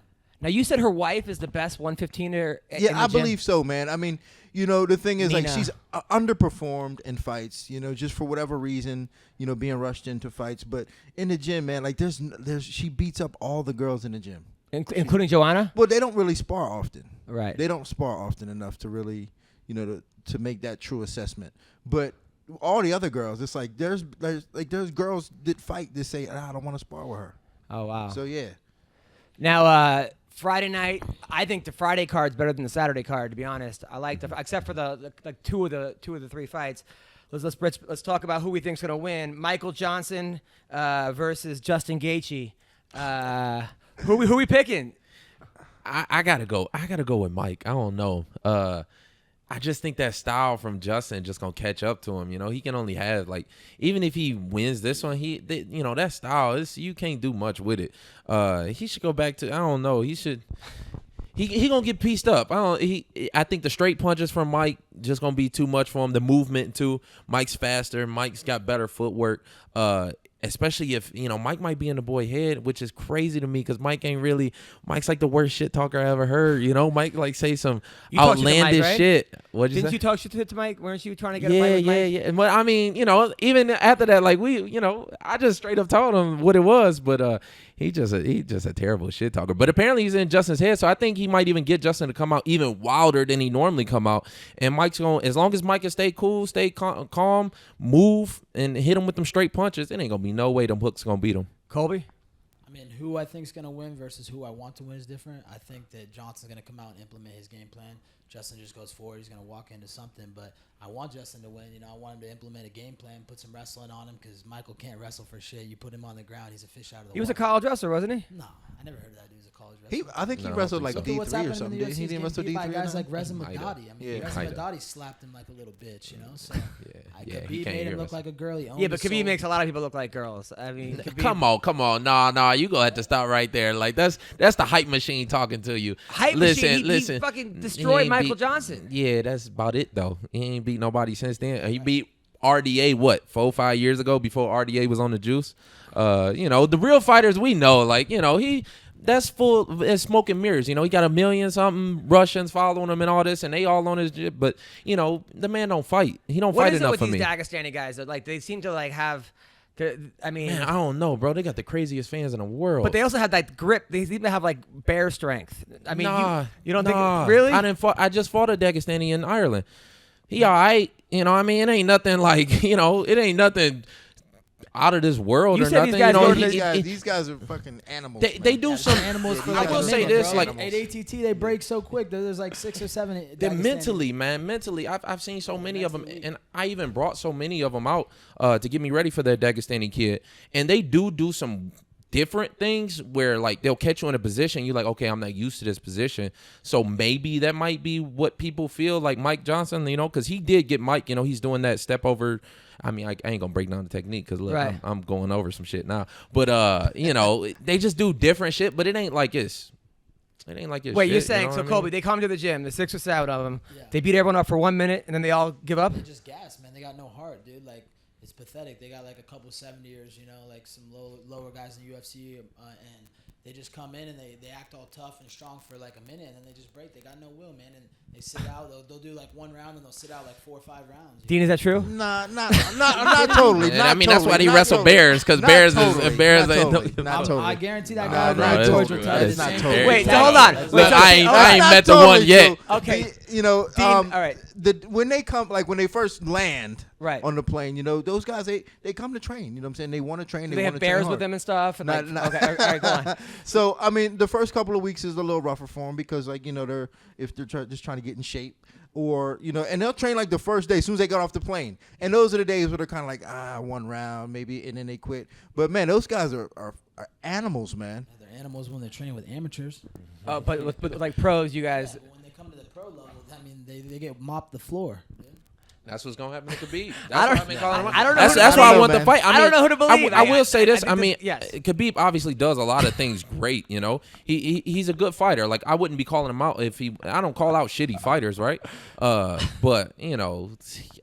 Now, you said her wife is the best 115er. Yeah, I believe so, man. I mean, you know, the thing is, like, Nina. she's underperformed in fights, you know, just for whatever reason, you know, being rushed into fights. But in the gym, man, like, she beats up all the girls in the gym. Including Joanna? Well, they don't really spar often. Right. They don't spar often enough to really, you know, to make that true assessment. But all the other girls, it's like there's girls that fight that say, I don't want to spar with her. Oh, wow. So, yeah. Now, Friday night, I think the Friday card's better than the Saturday card. To be honest, I like except for the two of the 3 fights. Let's talk about who we think's gonna win. Michael Johnson versus Justin Gaethje. Who we picking? I gotta go with Mike. I don't know. I just think that style from Justin just gonna catch up to him. You know, he can only have like, even if he wins this one, you know, that style is, you can't do much with it. He should go back to, I don't know. He should. He gonna get pieced up. I think the straight punches from Mike just gonna be too much for him. The movement too. Mike's faster. Mike's got better footwork. Especially if, you know, Mike might be in the boy head, which is crazy to me because Mike's like the worst shit talker I ever heard. You know, Mike like say some outlandish right? shit. What'd you say? Didn't you talk shit to Mike? Weren't you trying to get a fight with Mike? Yeah. But I mean, you know, even after that, like I just straight up told him what it was, but he just a terrible shit talker. But apparently he's in Justin's head, so I think he might even get Justin to come out even wilder than he normally come out. And Mike's going, as long as Mike can stay cool, stay calm, move, and hit him with them straight punches, it ain't gonna be no way them hooks gonna beat him. Colby? I mean, who I think is going to win versus who I want to win is different. I think that Johnson's going to come out and implement his game plan. Justin just goes forward. He's going to walk into something. But I want Justin to win. You know, I want him to implement a game plan, put some wrestling on him because Michael can't wrestle for shit. You put him on the ground, he's a fish out of the water. He was a college wrestler, wasn't he? No, I never heard that dude was a college wrestler. I think he No, wrestled I like don't Look at what's D3 or happening something. in the UFC. He didn't wrestle by D3 guys or like nothing? Reza Might have. Mahdadi. I mean, Yeah. Reza Might have. Mahdadi slapped him like a little bitch, you know? So he Khabib can't made hear him look us. like a girl. He owned Yeah, but his Khabib soul. makes a lot of people look like girls. I mean, Khabib, Come on. Nah, you gonna have to stop right there. Like that's the hype machine talking to you. Hype machine. He fucking destroyed Michael Johnson. Yeah, that's about it though. He ain't beat nobody since then. He beat RDA 4-5 years ago before RDA was on the juice. You know, the real fighters we know, like, you know, that's full of smoke and mirrors. You know, he got 1 million something Russians following him and all this, and they all on his jib. But, you know, the man don't fight. He don't fight enough for me. What is it with these Dagestani guys? Like, they seem to like have. I mean, Man, I don't know, bro. They got the craziest fans in the world. but they also have that grip. They seem to have like bear strength. I mean, you don't nah. think really? I just fought a Dagestani in Ireland. He all right. You know, I mean, it ain't nothing like, you know, it ain't nothing out of this world You or said nothing. these guys you know, go to These guys are fucking animals. they do some animals for I like will a say minute, this, bro. like- at ATT they break so quick. There's like 6 or 7. They're Dagestani. mentally, I've seen so many of them, and I even brought so many of them out to get me ready for that Dagestani kid, and they do some different things where like they'll catch you in a position you're like, okay, I'm not used to this position, so maybe that might be what people feel like Mike Johnson, you know, because he did get Mike, you know, he's doing that step over. I mean, I ain't gonna break down the technique because look, Right. I'm going over some shit now, but you know, they just do different shit, but it ain't like it's It ain't like your Wait, shit, you're saying, you know so what I mean? Colby, they come to the gym, the 6 or 7 of them, Yeah. they beat everyone up for 1 minute, and then they all give up? They just gas, man. They got no heart, dude. Like, it's pathetic. They got like a couple 70ers, you know, like some lower guys in the UFC, and they just come in and they act all tough and strong for like a minute, and then they just break. They got no will, man, and they sit out. They'll do like 1 round, and they'll sit out like 4 or 5 rounds. Dean, is that true? Not totally. I mean, that's why they wrestle bears, because bears is bears. Not totally. I guarantee that Nah, guy. nah, George totally. will tell you It's the not same totally. thing. Wait, so hold on. Look, Wait, so- I ain't Not met the totally one yet. true. Okay. You know, Dean, all right. when they come, like when they first land Right. on the plane, you know, those guys they come to train. You know what I'm saying? They want to train. Do they have wanna bears train with hard. them and stuff? And Not- like, not- okay, all right, go on. So I mean, the first couple of weeks is a little rougher for them because, like, you know, they're just trying to get in shape, or you know, and they'll train like the first day as soon as they got off the plane, and those are the days where they're kind of like 1 round maybe, and then they quit. But man, those guys are animals, man. They're animals when they're training with amateurs. But with like pros, you guys. Yeah, but when they come to the pro level, I mean, they get mopped the floor. Dude. That's what's gonna happen to Khabib. I don't- That's why I've been calling him out. I don't know That's, who to that's why I believe, want the man. fight. I don't know who to believe. I will say this. I I think mean, yes. Khabib obviously does a lot of things great. You know, he's a good fighter. Like, I wouldn't be calling him out if I don't call out shitty fighters, right? But you know,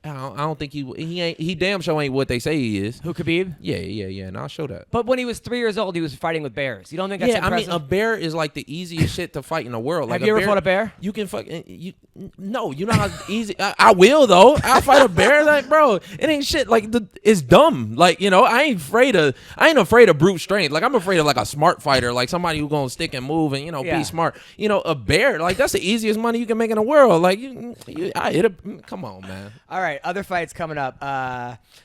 I don't think he damn sure ain't what they say he is. Who, Khabib? Yeah, and I'll show that. But when he was 3 years old, he was fighting with bears. You don't think that's Yeah, I mean, impressive? a bear is like the easiest shit to fight in the world. Like, Have you ever fought a bear? You can fucking no. You know how easy. I will though. I'll fight a bear. Like, bro, it ain't shit. Like, it's dumb. Like, you know, I ain't afraid of brute strength. Like, I'm afraid of like a smart fighter, like somebody who gonna stick and move and, you know, Yeah. be smart. You know, a bear, like, that's the easiest money you can make in the world. Like, come on, man. All right, other fights coming up.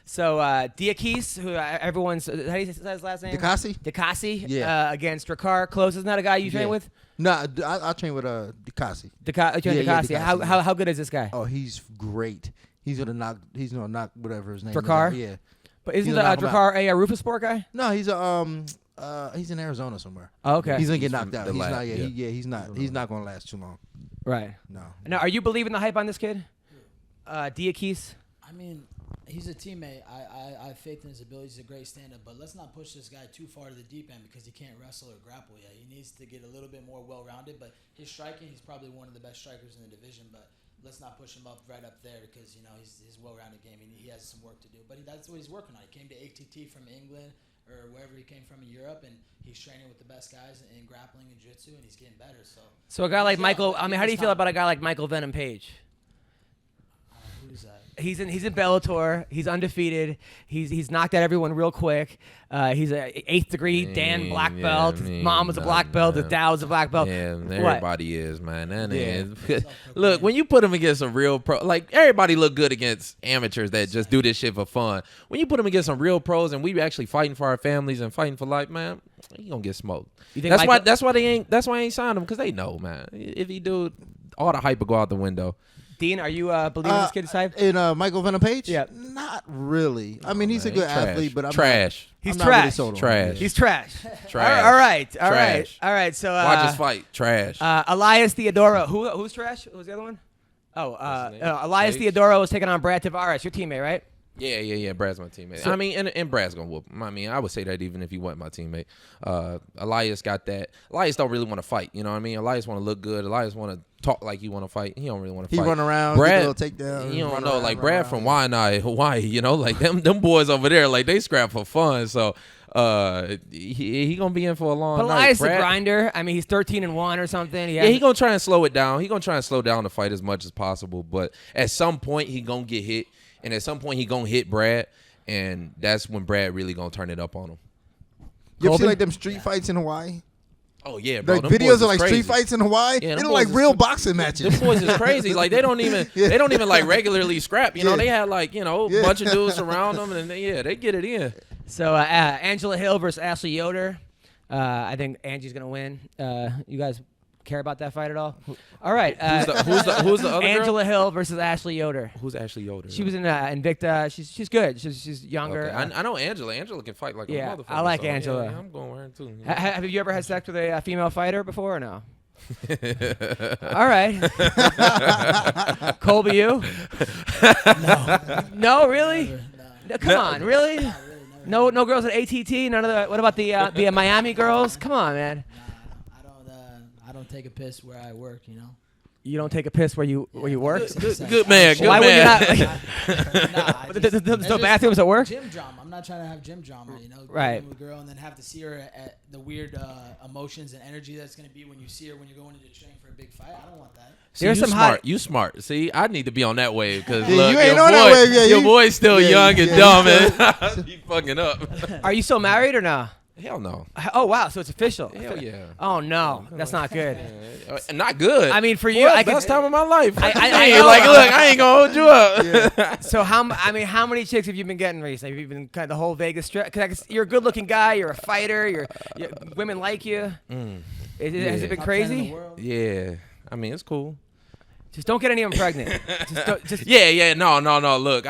So Diakis, who everyone's how do you say his last name? Dikasi. Yeah. Against Drakkar Close. Isn't that a guy you train with? No, I train with Dikasi. Dikasi. Dikasi, How good is this guy? Oh, he's great. He's gonna knock whatever his name Drakkar? is. Yeah. But isn't he's gonna knock him Drakkar a Rufus Sport guy? No, he's he's in Arizona somewhere. Oh, okay. He's gonna get He's knocked from out. the He's lab, not. yeah. He's not gonna last too long. Right. No. Now, are you believing the hype on this kid? Diakis? I mean, he's a teammate. I have faith in his ability. He's a great stand-up, but let's not push this guy too far to the deep end because he can't wrestle or grapple yet. He needs to get a little bit more well-rounded, but his striking, he's probably one of the best strikers in the division, but let's not push him up right up there because, you know, his well-rounded game, he has some work to do. But that's what he's working on. He came to ATT from England or wherever he came from in Europe, and he's training with the best guys in grappling and jiu-jitsu, and he's getting better. So A guy like Yeah, Michael, but I mean, how do you it's feel not- about a guy like Michael Venom Page? who's that? He's in Bellator. He's undefeated. He's knocked out everyone real quick. He's a 8th degree Dan black belt. His mom was a black belt. His dad was a black belt. Yeah, What? everybody is, man. That Yeah. is. Look, when you put him against a real pro, like, everybody look good against amateurs that just do this shit for fun. When you put him against some real pros and we actually fighting for our families and fighting for life, man, he gonna get smoked. You think That's Michael- why I ain't signed him, because they know, man. If he do, all the hype will go out the window. Dean, are you believing this kid's hype? In Michael Venom Page? Yeah. Not really. I mean, he's a Man, good trash. athlete, but I'm trash. He's I'm not really trash. sold on him. Trash. He's trash. Trash. All right. Trash. All right. So Watch us fight. Trash. Elias Theodoro. Who's trash? Who's the other one? Oh, What's his name? Elias Sage? Theodoro is taking on Brad Tavares, your teammate, right? Yeah. Brad's my teammate. I mean, and Brad's gonna whoop him. I mean, I would say that even if he wasn't my teammate. Elias got that. Elias don't really want to fight. You know what I mean? Elias want to look good. Elias want to talk like he want to fight. He don't really want to He fight. run around, Brad, get a little takedown. you don't run know, around, like run Brad around. from Waianae, Hawaii. You know, like them boys over there, like they scrap for fun. So he gonna be in for a long But night. Elias is a Brad- grinder. I mean, he's 13-1 or something. Yeah, he gonna try and slow it down. He gonna try and slow down the fight as much as possible. But at some point, he gonna get hit, and at some point, he gonna hit Brad, and that's when Brad really gonna turn it up on him. You ever see Colby? like them street fights in Hawaii? Oh yeah, bro. Like them boys videos is of like crazy. street fights in Hawaii? Yeah, They them look like boys is real cra- boxing matches. Them boys is crazy. Like they don't even like regularly scrap. You know, Yeah. they had like, you know, a Yeah. bunch of dudes around them, and they get it in. So Angela Hill versus Ashley Yoder. I think Angie's gonna win. You guys care about that fight at all? All right. Who's the other girl? Angela Hill versus Ashley Yoder. Who's Ashley Yoder? She was in Invicta. She's good. She's younger. Okay. I know Angela. Angela can fight like a Yeah, motherfucker. I like so, yeah, Angela. yeah, I'm going with her too. Have you ever had sex with a female fighter before or no? All right. Colby, you? No, really? No. No, come on, really? Not really, never. No girls at ATT. None of the. What about the Miami girls? Come on, man. I don't don't take a piss where I work. You know. You don't take a piss where you work? Good man. Why would you not? There's no bathrooms at work? Gym drama. I'm not trying to have gym drama, you know. Right. With a girl and then have to see her at the weird emotions and energy that's going to be when you see her when you're going into train for a big fight. I don't want that. See, you smart. You smart. See, I need to be on that wave because look, you ain't on that wave yet. Your boy's still young and dumb, and he fucking up. Are you still married or no? Hell no. Oh wow, so it's official. Hell yeah. Oh no, that's not good. Not good. I mean, for you, I best time of my life. I like, look, I ain't gonna hold you up. So how many chicks have you been getting recently? Have you been kind of the whole Vegas strip? Because you're a good-looking guy. You're a fighter. Women like you. Has it been crazy? Yeah. I mean, it's cool. Just don't get anyone pregnant. Yeah. No. Look,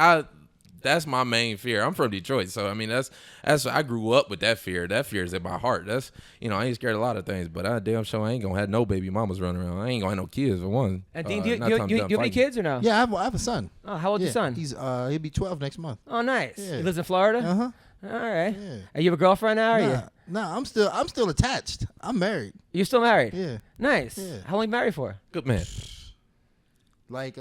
that's my main fear. I'm from Detroit, so I mean that's I grew up with that fear. That fear is in my heart. That's I ain't scared of a lot of things, but I damn sure I ain't gonna have no baby mamas running around. I ain't gonna have no kids for one. And Dean, do you have any kids or no? Yeah, I have a son. Oh, how old's your son? He'll be 12 next month. Oh, nice. Yeah. He lives in Florida. Uh-huh. All right. Yeah. Are you have a girlfriend now? No, I'm still attached. I'm married. You're still married? Yeah. Nice. Yeah. How long you married for? Good man. Like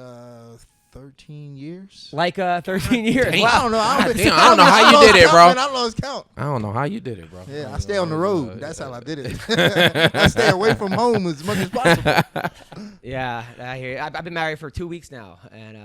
13 years. 13 years. Damn. Wow. I don't know. I don't know how you did it, bro. I lost count. I don't know how you did it, bro. Yeah, I stay on the road. That's how I did it. I stay away from home as much as possible. Yeah, I hear you. I've been married for 2 weeks now, and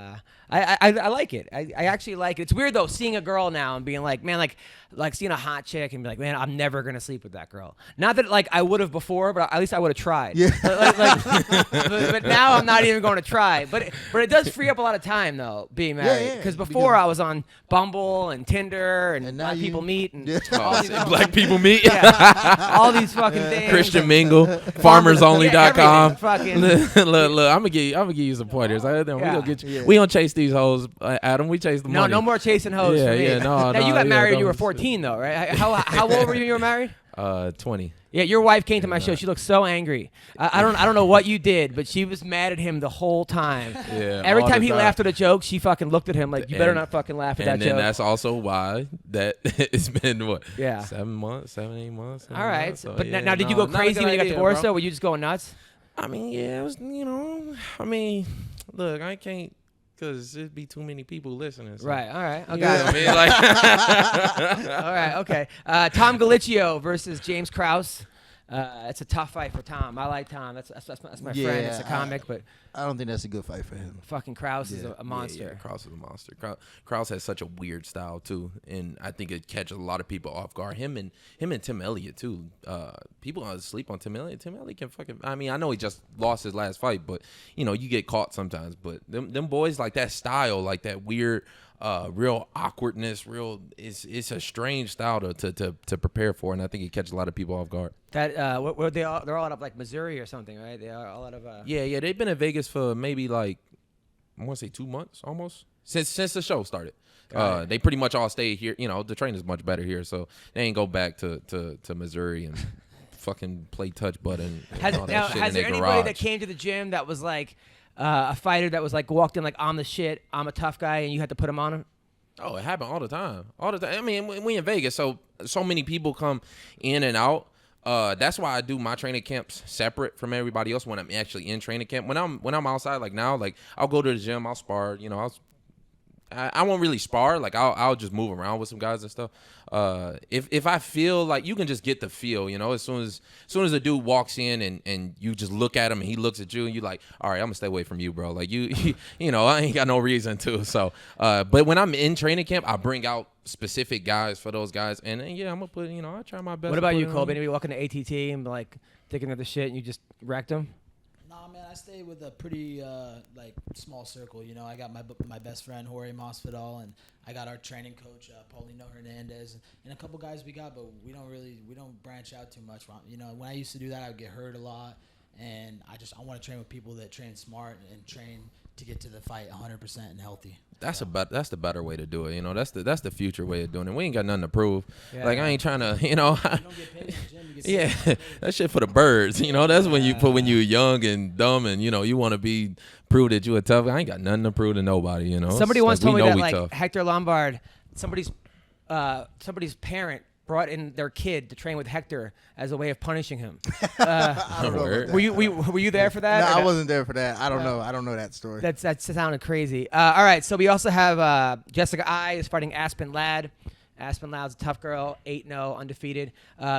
I like it. I actually like it. It's weird though, seeing a girl now and being like, man, like seeing a hot chick and be like, man, I'm never gonna sleep with that girl. Not that like I would have before, but at least I would have tried. Yeah. But now I'm not even going to try. But it does free up a lot of time though, being married. Because before I was on Bumble and Tinder and now people meet and Black people meet. Yeah, all these fucking things. Christian Mingle, FarmersOnly.com. Fucking look, I'm gonna give you some pointers. We gonna get you. We don't chase these hoes, Adam. We chase the money. No more chasing hoes for me. No. Now you got married when you were 14 though, right? How old were you when you were married? 20. Yeah, your wife came to my show. She looked so angry. I don't know what you did, but she was mad at him the whole time. Yeah. Every time he laughed at a joke, she fucking looked at him like, you better not fucking laugh at that joke. And then that's also why that it's been what? Yeah. 7 months, 7, 8 months. All right. So, but now did you go crazy when you got divorced though? Were you just going nuts? I mean, yeah, it was, look, I can't. Because it'd be too many people listening. So. Right. All right. Okay. You know what I mean? All right. Okay. Tom Galluccio versus James Krause. It's a tough fight for Tom. I like Tom. That's my friend. It's a comic, but I don't think that's a good fight for him. Fucking Krause is a monster. Yeah, Krause is a monster. Krause has such a weird style too, and I think it catches a lot of people off guard. Him and Tim Elliott too. People sleep on Tim Elliott. Tim Elliott can fucking. I mean, I know he just lost his last fight, but you get caught sometimes. But them boys like that style, like that weird. Real awkwardness, it's a strange style to prepare for, and I think it catches a lot of people off guard. That they're all out of like Missouri or something, right? They are all out of. Yeah, they've been in Vegas for maybe like I want to say 2 months almost since the show started. They pretty much all stay here. The train is much better here, so they ain't go back to Missouri and fucking play touch button. Has there anybody that came to the gym that was like? A fighter that was like walked in like on the shit, I'm a tough guy, and you had to put him on him? Oh, it happened all the time. I mean, we in Vegas, so many people come in and out. That's why I do my training camps separate from everybody else when I'm actually in training camp. When I'm outside, like now, like I'll go to the gym, I'll spar. I won't really spar. Like I'll just move around with some guys and stuff. If I feel like you can just get the feel, as soon as a dude walks in and you just look at him and he looks at you and you like, all right, I'm gonna stay away from you, bro. Like I ain't got no reason to. So, but when I'm in training camp, I bring out specific guys for those guys, and I'm gonna put, I try my best. What about you, Colby? Anybody walking to ATT and like thinking of the shit and you just wrecked them? Nah, man, I stay with a pretty like small circle. I got my best friend Jorge Masvidal, and I got our training coach Paulino Hernandez, and a couple guys we got, but we don't branch out too much. When I used to do that, I would get hurt a lot, and I want to train with people that train smart and train to get to the fight 100% and healthy. That's the better way to do it. That's the future way of doing it. We ain't got nothing to prove. Yeah. Like I ain't trying to, You don't get paid in the gym. You get that shit for the birds. That's when you put when you're young and dumb and you want to prove that you a tough. I ain't got nothing to prove to nobody. Somebody once told me that like tough. Hector Lombard, somebody's parent brought in their kid to train with Hector as a way of punishing him. I don't know about that. Were you there for that? No, I wasn't there for that. I don't know. I don't know that story. That sounded crazy. All right, so we also have Jessica I is fighting Aspen Ladd. Aspen Ladd's a tough girl, 8-0, undefeated.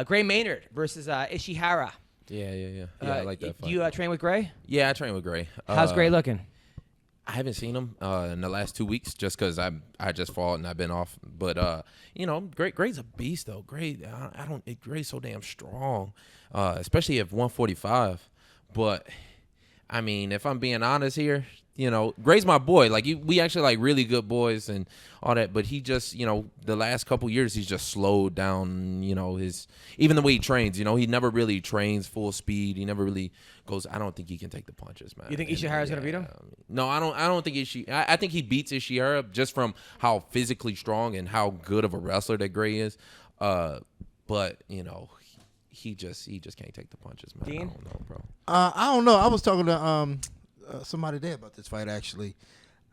Gray Maynard versus Ishihara. Yeah, I like that fight. Do you train with Gray? Yeah, I train with Gray. How's Gray looking? I haven't seen him in the last 2 weeks just because I just fought and I've been off. But Gray's a beast though. Gray's so damn strong, especially at 145. But I mean, if I'm being honest here, Gray's my boy. Like we actually like really good boys and all that. But he just, the last couple years he's just slowed down. Even the way he trains. He never really trains full speed. He never really goes. I don't think he can take the punches, man. You think Ishihara's gonna beat him? No, I don't think Ishihara. I think he beats Ishihara just from how physically strong and how good of a wrestler that Gray is. But he just can't take the punches, man. Dean? I don't know, bro. I don't know. I was talking to somebody there about this fight actually.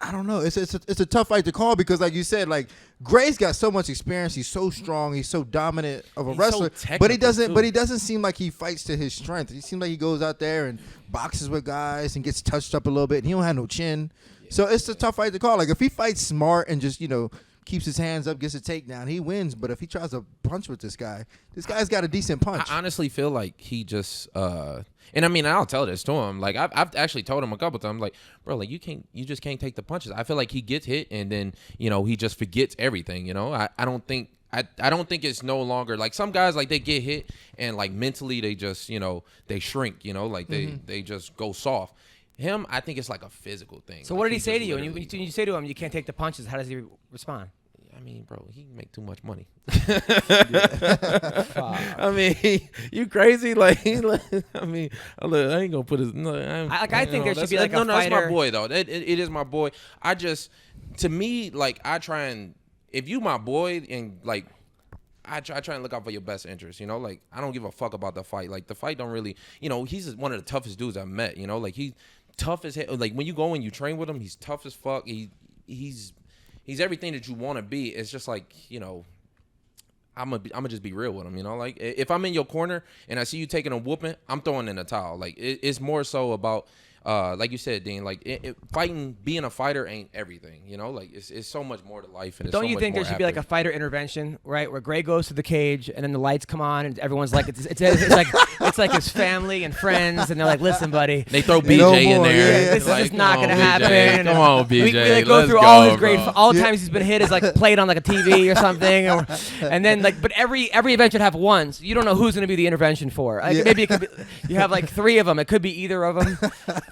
I don't know. It's a tough fight to call because, like you said, like Gray's got so much experience. He's so strong. He's so dominant of a wrestler. So but he doesn't seem like he fights to his strength. He seems like he goes out there and boxes with guys and gets touched up a little bit. And he don't have no chin. Yeah. So it's a tough fight to call. Like if he fights smart and just keeps his hands up, gets a takedown, he wins. But if he tries to punch with this guy's got a decent punch. I honestly feel like he just and I mean, I'll tell this to him. Like I've actually told him a couple times, like, bro, like you just can't take the punches. I feel like he gets hit and then he just forgets everything. I don't think it's no longer like some guys, like they get hit and like mentally they just they shrink. Like they just go soft. Him, I think it's like a physical thing. So what did he say to you? When you say to him you can't take the punches, how does he respond? I mean, bro, he make too much money. I I mean, you crazy? Like, I mean, I ain't gonna put his. No, I think there should be like a fighter. No, that's my boy though. It is my boy. To me, like I try and if you my boy and like. I try and look out for your best interest, Like, I don't give a fuck about the fight. Like, the fight don't really, he's one of the toughest dudes I've met, Like, he's tough as hell. Like, when you go and you train with him, he's tough as fuck. He's everything that you want to be. It's just like, I'm gonna just be real with him, Like, if I'm in your corner and I see you taking a whooping, I'm throwing in a towel. Like, it's more so about, like you said, Dean, like fighting, being a fighter ain't everything, Like it's so much more to life. And don't you think there should be like a fighter intervention, right, where Gray goes to the cage and then the lights come on and everyone's like it's like his family and friends and they're like, listen, buddy, they throw BJ in there. Yeah, this is just not gonna happen. Come on, BJ. We go through all his great, all the times he's been hit is like played on like a TV or something, and then like, but every event should have one. So you don't know who's gonna be the intervention for. Like, maybe it could be you have like 3 of them. It could be either of them.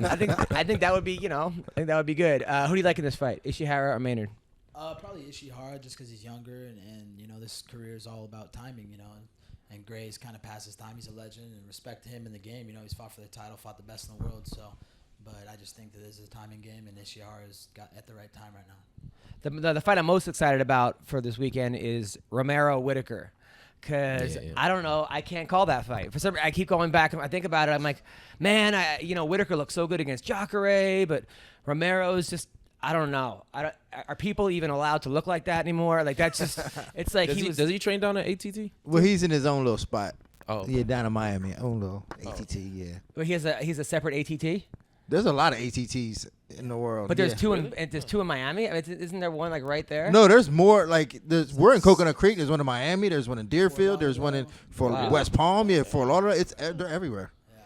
I think that would be good. Who do you like in this fight, Ishihara or Maynard? Probably Ishihara, just because he's younger and this career is all about timing, and Gray's kind of past his time. He's a legend and respect him in the game. He's fought for the title, fought the best in the world. So, but I just think that this is a timing game, and Ishihara's got at the right time right now. The fight I'm most excited about for this weekend is Romero Whitaker. Because I don't know, I can't call that fight. For some reason, I keep going back and I think about it. I'm like, man, Whitaker looks so good against Jacare, but Romero's just, I don't know. Are people even allowed to look like that anymore? Like that's just, it's like does he train down at ATT? Well, he's in his own little spot. Oh, yeah, down in Miami, own little ATT. Yeah. Well, he's a separate ATT. There's a lot of ATTs in the world. But there's two in Miami. I mean, isn't there one like right there? No, there's more. Like we're in Coconut Creek. There's one in Miami. There's one in Deerfield. There's one in West Palm. Yeah, Fort Lauderdale. They're everywhere. Yeah.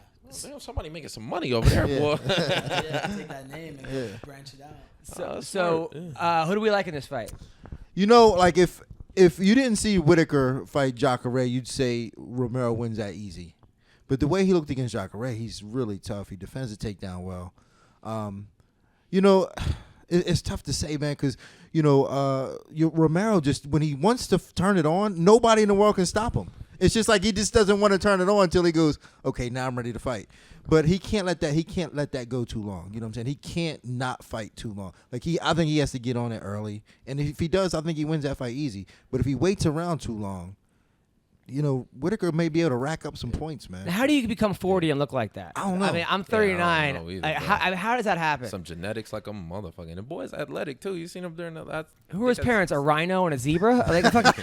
Well, somebody making some money over there, boy. Take that name and branch it out. So who do we like in this fight? Like if you didn't see Whitaker fight Jacare, you'd say Romero wins that easy. But the way he looked against Jacare, he's really tough. He defends the takedown well. It's tough to say, man, because, Romero just, when he wants to turn it on, nobody in the world can stop him. It's just like he just doesn't want to turn it on until he goes, okay, now I'm ready to fight. But he can't let that go too long. You know what I'm saying? He can't not fight too long. I think he has to get on it early. And if he does, I think he wins that fight easy. But if he waits around too long, Whitaker may be able to rack up some points, man. How do you become 40 and look like that? I don't know. I mean, I'm 39. How does that happen? Some genetics like a motherfucker. And the boy's athletic, too. You seen him during that? Who are his parents? A rhino and a zebra?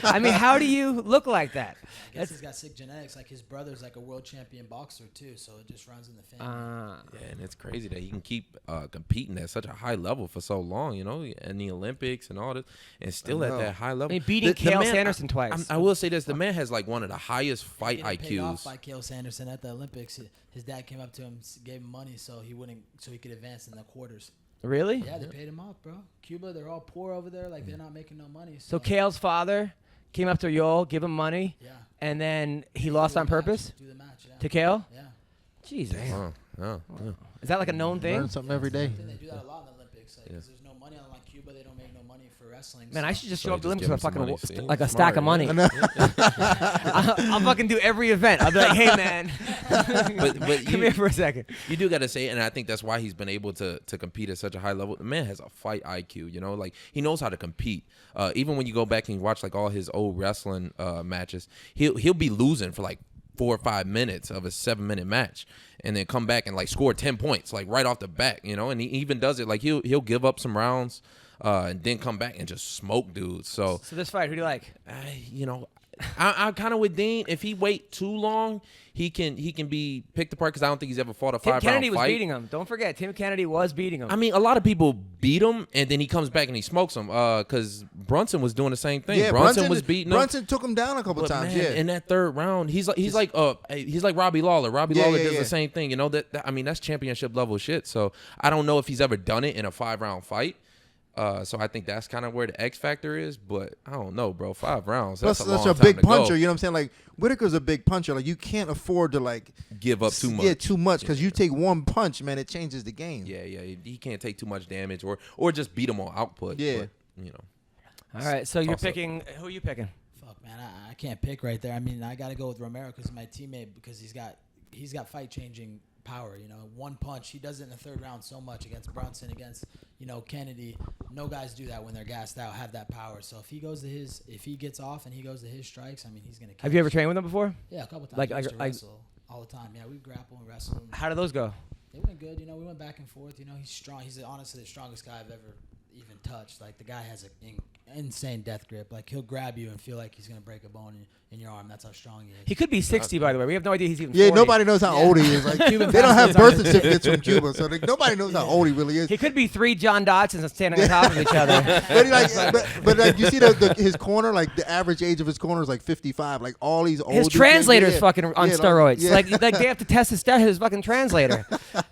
I mean, how do you look like that? I guess he's got sick genetics. Like his brother's like a world champion boxer, too, so it just runs in the family. Yeah, and it's crazy that he can keep competing at such a high level for so long, in the Olympics and all this, and still at that high level. I mean, beating Cael Sanderson twice. I will say this. The man has like one of the highest fight IQs. Paid off by Cael Sanderson at the Olympics. His dad came up to him, gave him money so he could advance in the quarters. Really? Yeah, they paid him off, bro. Cuba, they're all poor over there. Like, they're not making no money. So Cael's father came up to Yoel, give him money, and then he lost on purpose? Do the match, To Cael? Yeah. Jesus. Oh. Is that like a known thing? Learn something every day. They do that a lot in the Olympics. Like, 'cause there's no money on Cuba. They don't make no money for wrestling. Man, I should just show up to just the Olympics give with him some money. like a Smart, stack of money. I'll fucking do every event. I'll be like, hey, man. but Come here for a second. You do got to say, and I think that's why he's been able to compete at such a high level. The man has a fight IQ, like he knows how to compete. Even when you go back and you watch like all his old wrestling matches, he'll be losing for like 4 or 5 minutes of a 7-minute match, and then come back and like score 10 points like right off the bat, and he even does it like he'll give up some rounds, and then come back and just smoke dudes. So this fight, who do you like? I'm kind of with Dean. If he wait too long, he can be picked apart, because I don't think he's ever fought a 5-round fight. Tim Kennedy was beating him. Don't forget, Tim Kennedy was beating him. I mean, a lot of people beat him, and then he comes back and he smokes him. Because Brunson was doing the same thing. Yeah, Brunson was beating him. Brunson took him down a couple times. Man, in that third round, he's like Robbie Lawler. Robbie Lawler does the same thing. That's championship level shit. So I don't know if he's ever done it in a 5-round fight. So I think that's kind of where the X factor is, but I don't know, bro. 5 rounds. That's a big puncher. You know what I'm saying? Like Whitaker's a big puncher. Like you can't afford to like give up too much. Yeah, too much, because you take one punch, man, it changes the game. Yeah. He can't take too much damage or just beat him on output. Yeah. But, All right. So you're picking. Who are you picking? Fuck, man, I can't pick right there. I mean, I got to go with Romero because he's my teammate, because he's got fight changing power. One punch. He does it in the third round so much against Brunson, against Kennedy. No guys do that when they're gassed out, have that power. So if he gets off and he goes to his strikes, I mean, he's gonna kill. Have you ever trained with him before? Yeah, a couple times. Like we used to wrestle all the time. Yeah, we grapple and wrestle. How do those go? They went good. We went back and forth. He's strong. He's honestly the strongest guy I've ever even touched. Like, the guy has an insane death grip. Like, he'll grab you and feel like he's gonna break a bone in your arm. That's how strong he is. He could be 60, by the way. We have no idea he's even 40. Nobody knows how old he is. Like, they don't have birth certificates from Cuba, so nobody knows how old he really is. He could be 3 John Dodsons standing on top of each other. but you see his corner, like the average age of his corner is like 55. Like all these old. His translator's fucking on steroids. Like they have to test his fucking translator.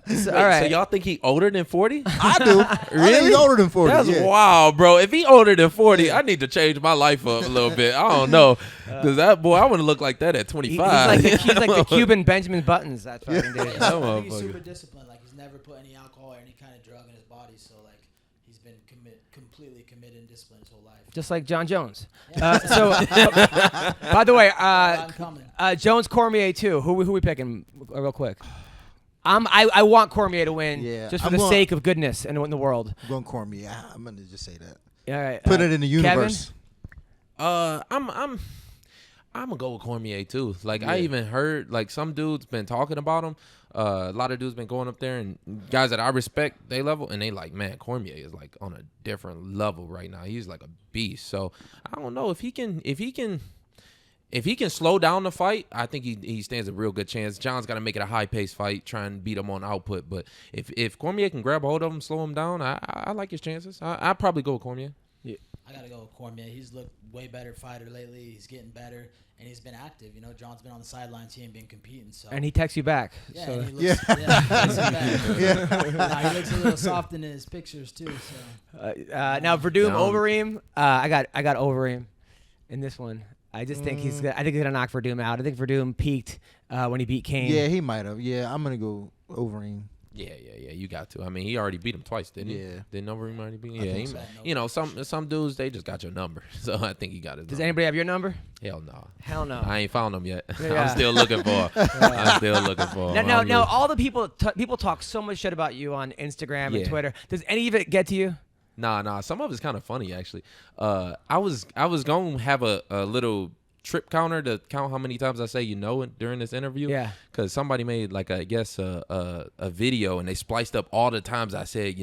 So, all right. So y'all think he older than 40? I do. Really? I think he's older than 40. That's wild, bro. If he older than 40, I need to change my life up a little bit. I don't know. Because that boy, I want to look like that at 25. He's like the Cuban Benjamin Buttons. That fucking dude. I think he's super disciplined. Like, he's never put any alcohol or any kind of drug in his body. So, like, he's been completely committed and disciplined his whole life. Just like John Jones. By the way, Jones Cormier too. Who we picking real quick? I want Cormier to win, just for the sake of goodness and in the world. I'm going Cormier. I'm gonna just say that. All right. Put it in the universe. Kevin? I'm gonna go with Cormier too. Like, I even heard like some dudes been talking about him. A lot of dudes been going up there, and guys that I respect, they level, and they like, man, Cormier is like on a different level right now. He's like a beast. So I don't know if he can slow down the fight. I think he stands a real good chance. John's got to make it a high-paced fight, try and beat him on output. But if Cormier can grab a hold of him, slow him down, I like his chances. I'd probably go with Cormier. Yeah. I got to go with Cormier. He's looked way better fighter lately. He's getting better, and he's been active. John's been on the sidelines. He ain't been competing. So. And he texts you back. Yeah, so. and he looks, he looks a little soft in his pictures, too. So. Now, Verdum, Overeem. I got Overeem in this one. I just think he's gonna knock Verdum out. I think Verdum peaked when he beat Kane. Yeah, he might have. Yeah, I'm gonna go Overeem. Yeah. You got to. I mean, he already beat him twice, didn't he? Yeah. Didn't Overeem already beat him? I Yeah. think so. Some dudes, they just got your number. So I think he got his Does number. anybody have your number? Hell no. Hell no. I ain't found him yet. Yeah. I'm still looking for him. Now, all the people talk so much shit about you on Instagram and Twitter. Does any of it get to you? Nah. Some of it's kind of funny, actually. I was going to have a little trip counter to count how many times I say during this interview. Yeah. Because somebody made like a video and they spliced up all the times I said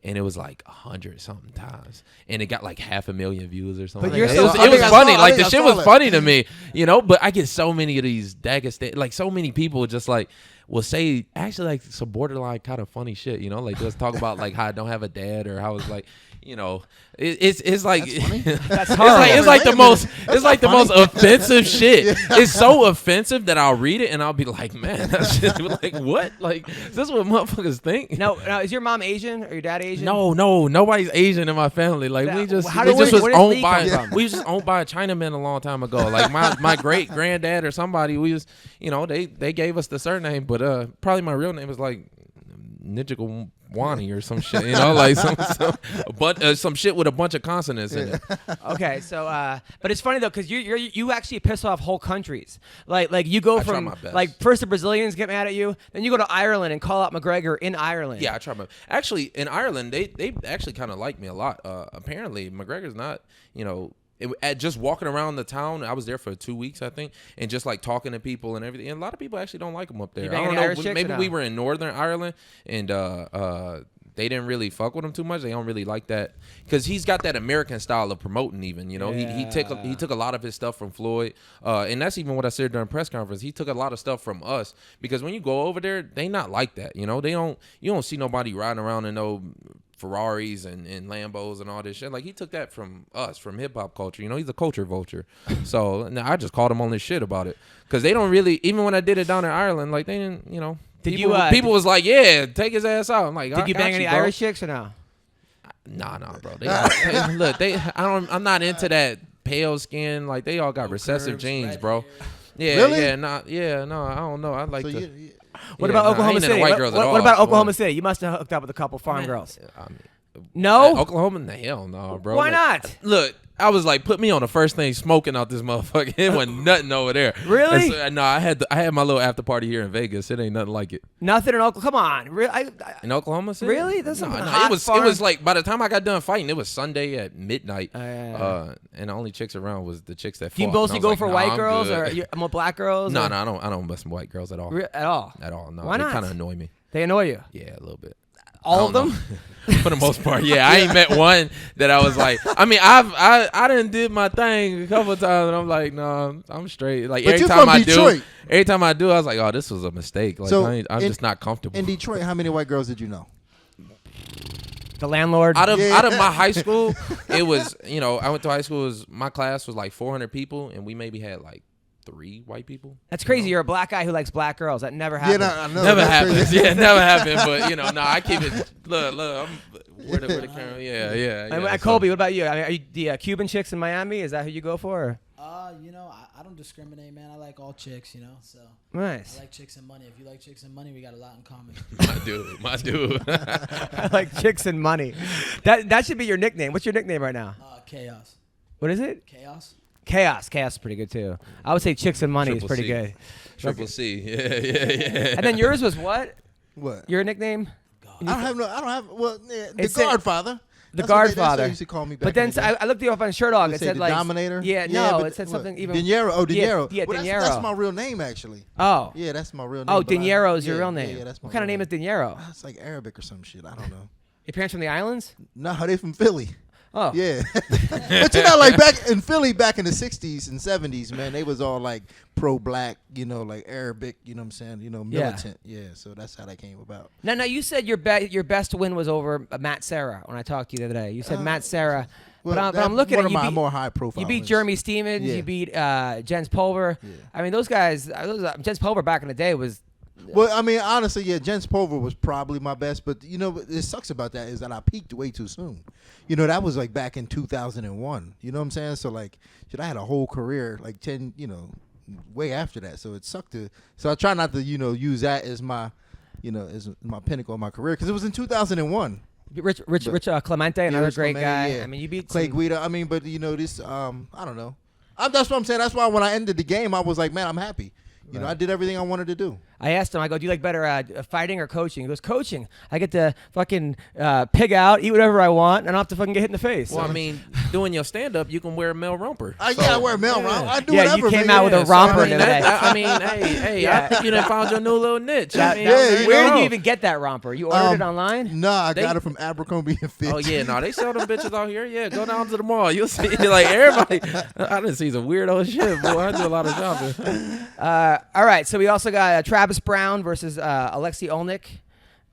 and it was like 100 something times, and it got like 500,000 views or something. But it so, was funny. Like the shit was funny to me, But I get so many of these Dagestan, like so many people just like will say actually like some borderline kind of funny shit, like just talk about like how I don't have a dad or how it's like. It's like that's horrible. It's like the most most offensive shit. Yeah. It's so offensive that I'll read it and I'll be like, man, that's just like what? Like is this what motherfuckers think? No, is your mom Asian or your dad Asian? No, nobody's Asian in my family. Like we was owned by a Chinaman a long time ago. Like my great granddad or somebody. We was they gave us the surname, but probably my real name was like Nijigal Wani or some shit, like some shit with a bunch of consonants in it. Okay, so but it's funny though because you actually piss off whole countries. Like you go from like first the Brazilians get mad at you, then you go to Ireland and call out McGregor in Ireland. Yeah, I try my actually in Ireland they actually kind of like me a lot. Apparently McGregor's not just walking around the town, I was there for 2 weeks, I think, and just like talking to people and everything. And a lot of people actually don't like him up there. I don't know. Maybe we were in Northern Ireland and they didn't really fuck with him too much. They don't really like that because he's got that American style of promoting. Even he took a lot of his stuff from Floyd, and that's even what I said during press conference. He took a lot of stuff from us because when you go over there, they not like that. You don't see nobody riding around in no Ferraris and Lambos and all this shit. Like he took that from us, from hip hop culture. He's a culture vulture. So now I just called him on this shit about it because they don't really. Even when I did it down in Ireland, like they didn't. People was like, yeah, take his ass out. I'm like, did you bang any Irish chicks or no? Nah, bro. I'm not into that pale skin. Like they all got recessive genes, bro. Yeah, really? Yeah, no, I don't know. I'd like to. What about Oklahoma City? What about Oklahoma City? You must have hooked up with a couple farm girls. No? Oklahoma? Hell no, bro. Why not? Look, I was like, put me on the first thing smoking out this motherfucker. It wasn't nothing over there. Really? So, no, I had my little after party here in Vegas. It ain't nothing like it. Nothing in Oklahoma. Come on. In Oklahoma City? Really? That's no. It was like by the time I got done fighting, it was Sunday at midnight. And the only chicks around was the chicks that fought. Do you mostly go for white girls or more black girls? No, I don't mess with white girls at all. At all? At all. No. Why not? They kind of annoy me. They annoy you? Yeah, a little bit. All of them? For the most part, yeah. I ain't met one that I was like. I mean, I done did my thing a couple of times, and I'm like, no, I'm straight. Like but every time I do, I was like, oh, this was a mistake. Like so I'm just not comfortable. In Detroit, how many white girls did you know? The landlord. Out of my high school, it was I went to high school. My class was like 400 people, and we maybe had like 3 white people. That's crazy. You're a black guy who likes black girls. That never happened. Yeah, no, never happens. Yeah, never happened. But I keep it. Look. Where the camera? Yeah. Colby, what about you? I mean, are you the Cuban chicks in Miami? Is that who you go for? I don't discriminate, man. I like all chicks, So nice. I like chicks and money. If you like chicks and money, we got a lot in common. My dude. I like chicks and money. That should be your nickname. What's your nickname right now? Chaos. What is it? Chaos. Chaos is pretty good too. I would say chicks and money is pretty good. Triple C. Yeah. And then yours was what? What? Your nickname? I don't have. Well, the Godfather. The Godfather. That's what they used to call me back but then I looked you up on Sherdog. It said the like Dominator. Yeah, no, it said something even. Dinero. Oh, Dinero. Yeah, well, Dinero. That's my real name actually. Oh. Yeah, that's my real name. Oh, Dinero is your real name. Yeah, that's my what kind of name is Dinero? It's like Arabic or some shit. I don't know. Your parents from the islands? No, they from Philly. Oh. Yeah. But like back in Philly back in the 60s and 70s, man, they was all like pro-black, like Arabic, you know what I'm saying? Militant. Yeah, so that's how that came about. No, your said your best win was over Matt Serra when I talked to you the other day. You said Matt Serra. Well, but I'm looking at you. One of my more high profile. You beat wins. Jeremy Stevens. Yeah. You beat Jens Pulver. Yeah. I mean, those guys. Jens Pulver back in the day was. Well, I mean, honestly, yeah, Jens Pulver was probably my best, but what sucks about that is that I peaked way too soon. That was like back in 2001. You know what I'm saying? So like, I had a whole career like 10, way after that. So it sucked to. So I try not to, use that as my, as my pinnacle of my career because it was in 2001. Rich Clemente, another great guy. Yeah. I mean, you beat Clay Guida. I mean, but this, I don't know. That's what I'm saying. That's why when I ended the game, I was like, man, I'm happy. I did everything I wanted to do. I asked him, I go, do you like better fighting or coaching? He goes, coaching. I get to fucking pig out, eat whatever I want, and I don't have to fucking get hit in the face. Well, I mean, doing your stand-up, you can wear a male romper. I wear a male romper. I do yeah, whatever. you came out with a romper today. I mean, hey, I think you done found your new little niche. Where did you even get that romper? You ordered it online? No, I got it from Abercrombie & Fitch. Oh, yeah, no, they sell them bitches out here. Yeah, go down to the mall. You'll see, like, everybody. I done see some weirdo shit, boy. I do a lot of shopping. All right, so we also got Travis Brown versus Alexi Olenick.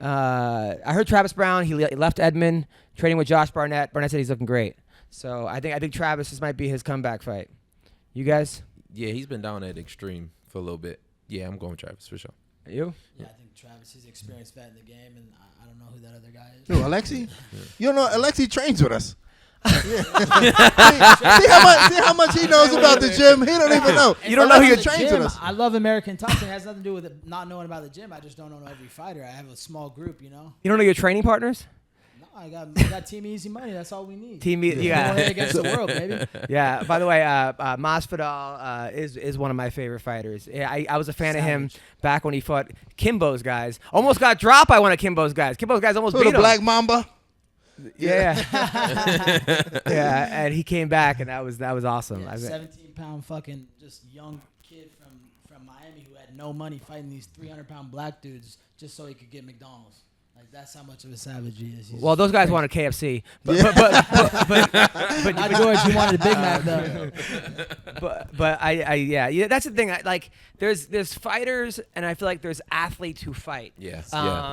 I heard Travis Brown, he left Edmond, training with Josh Barnett. Barnett said he's looking great. So I think Travis, this might be his comeback fight. You guys? Yeah, he's been down at Extreme for a little bit. Yeah, I'm going Travis for sure. You? Yeah, I think Travis, he's an experienced vet in the game, and I don't know who that other guy is. Who, Alexi? You don't know, Alexi trains with us. Yeah. see how much he knows about the gym. He don't even know. You don't know who Alexi you're trains gym. with us. I love American Top. It has nothing to do with it not knowing about the gym. I just don't know every fighter. I have a small group, you know. You don't know your training partners? No, I got Team Easy Money. That's all we need. Team, Going against the world, baby. Yeah. By the way, Masvidal is one of my favorite fighters. Yeah, I was a fan of him back when he fought Kimbo's guys. Almost got dropped by one of Kimbo's guys. Kimbo's guys almost beat him. Black Mamba. Yeah. Yeah, and he came back, and that was awesome. Yeah, 17-pound fucking just young kid from Miami who had no money fighting these 300-pound black dudes just so he could get McDonald's. Like, that's how much of a savage he is. Well, those guys wanted KFC, but not George. You wanted a Big Mac though. But yeah, that's the thing. There's fighters, and I feel like there's athletes who fight. Yeah,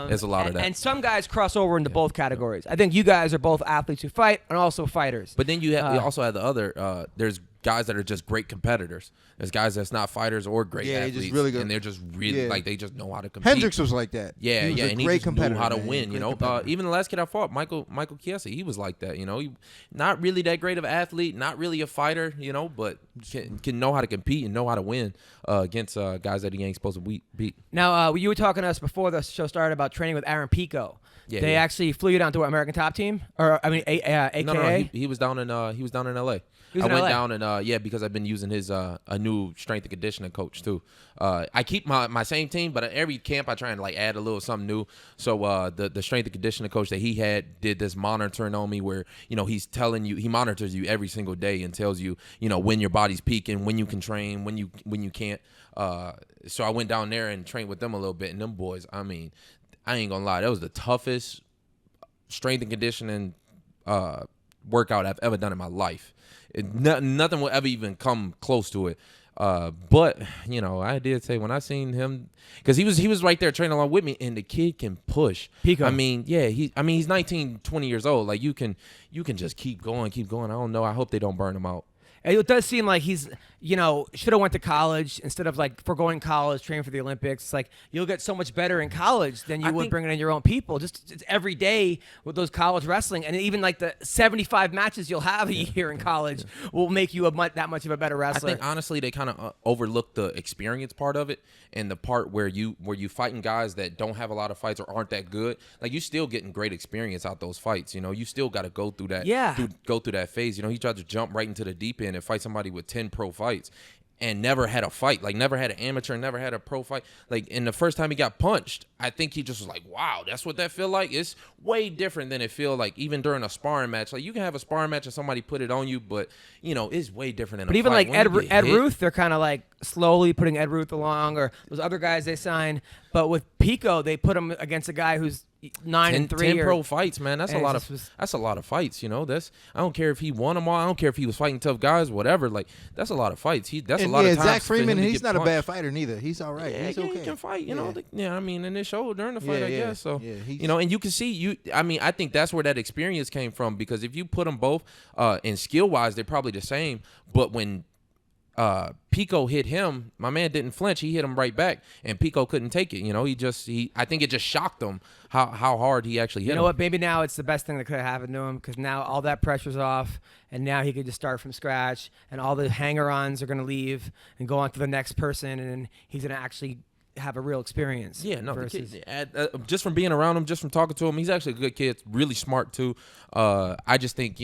there's a lot of that. And some guys cross over into both categories. I think you guys are both athletes who fight and also fighters. But then you also have the other. There's guys that are just great competitors. There's guys that's not fighters or great athletes, just really good. and they're just really like they just know how to compete. Hendricks was like that. Yeah, he was and great he just competitor, knew how to man. win. You know, even the last kid I fought, Michael Chiesa, he was like that. You know, he not really that great of an athlete, not really a fighter. You know, but can know how to compete and know how to win against guys that he ain't supposed to beat. Now, you were talking to us before the show started about training with Aaron Pico. Yeah, they actually flew you down to American Top Team, or I mean, AKA. No, he was down in LA. I went down and because I've been using his a new strength and conditioning coach too. I keep my same team, but at every camp I try and like add a little something new. So the strength and conditioning coach that he had did this monitoring on me where he's telling you, he monitors you every single day and tells you when your body's peaking, when you can train, when you can't. So I went down there and trained with them a little bit, and them boys, I mean, I ain't gonna lie, that was the toughest strength and conditioning workout I've ever done in my life. Nothing will ever even come close to it. But I did say when I seen him, because he was right there training along with me, and the kid can push. Pico. I mean, yeah, he's 19, 20 years old. Like you can just keep going. I don't know. I hope they don't burn him out. It does seem like he's, should have went to college instead of like foregoing college, training for the Olympics. It's like you'll get so much better in college than you would bringing in your own people. Just it's every day with those college wrestling, and even like the 75 matches you'll have a year in college will make you that much of a better wrestler. I think honestly they kind of overlook the experience part of it, and the part where you fighting guys that don't have a lot of fights or aren't that good. Like you still getting great experience out those fights. You still got to go through that. Yeah. Go through that phase. He tried to jump right into the deep end and fight somebody with 10 pro fights and never had a fight, like never had an amateur, never had a pro fight. Like, and the first time he got punched, I think he just was like, wow, that's what that feel like? It's way different than it feel like even during a sparring match. Like you can have a sparring match and somebody put it on you, but it's way different than a fight. But even like Ed hit, Ruth, they're kind of like slowly putting Ed Ruth along, or those other guys they sign. But with Pico, they put him against a guy who's 9-3. 10 pro fights, man. That's a lot of fights. I don't care if he won them all. I don't care if he was fighting tough guys, whatever. Like that's a lot of fights. That's a lot of time. Zach Freeman, he's not a bad fighter neither. He's all right. Yeah, he's okay. He can fight. I mean, and it showed during the fight, I guess. So yeah, and you can see I mean, I think that's where that experience came from, because if you put them both in skill wise, they're probably the same. But when Pico hit him, my man didn't flinch. He hit him right back, and Pico couldn't take it. I think it just shocked him how hard he actually hit him. You know what? Maybe now it's the best thing that could have happened to him, because now all that pressure's off, and now he could just start from scratch, and all the hanger-ons are going to leave and go on to the next person, and he's going to actually have a real experience. Yeah, no, the kid, just from being around him, just from talking to him, he's actually a good kid, really smart too. I just think,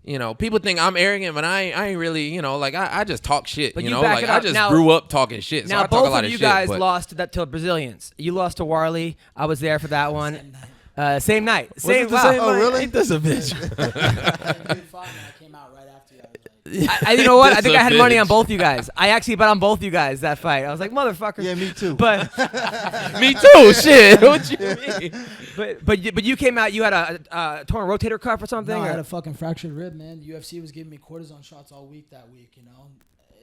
You know, people think I'm arrogant, but I ain't really, you know, like I just talk shit, But you you know, back like it I up. just Now- grew up talking shit. So Now I talk both a lot of you shit, guys but lost to the Brazilians. You lost to Warley. I was there for that one. Same night. Same night. Was Same. it the Wow. same night? really? Ain't this a bitch? Dude fought, and I came out right after you. I was like, You know what? I This think a I had money bitch. on both you guys. I actually bet on both you guys that fight. I was like, motherfucker. Yeah, me too. But Me too. Shit. What you mean? but you came out. You had a torn rotator cuff or something. no, I or- had a fucking fractured rib, man. The UFC was giving me cortisone shots all week that week, you know.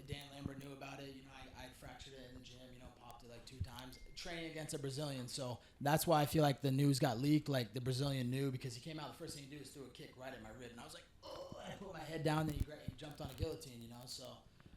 Dan Lambert knew about it. You know, I fractured it in the gym, you know, popped it like 2 times. Training against a Brazilian. So that's why I feel like the news got leaked. Like, the Brazilian knew because he came out, the first thing he did was threw a kick right at my rib. And I was like, oh, and I put my head down, and he jumped on a guillotine, you know. So,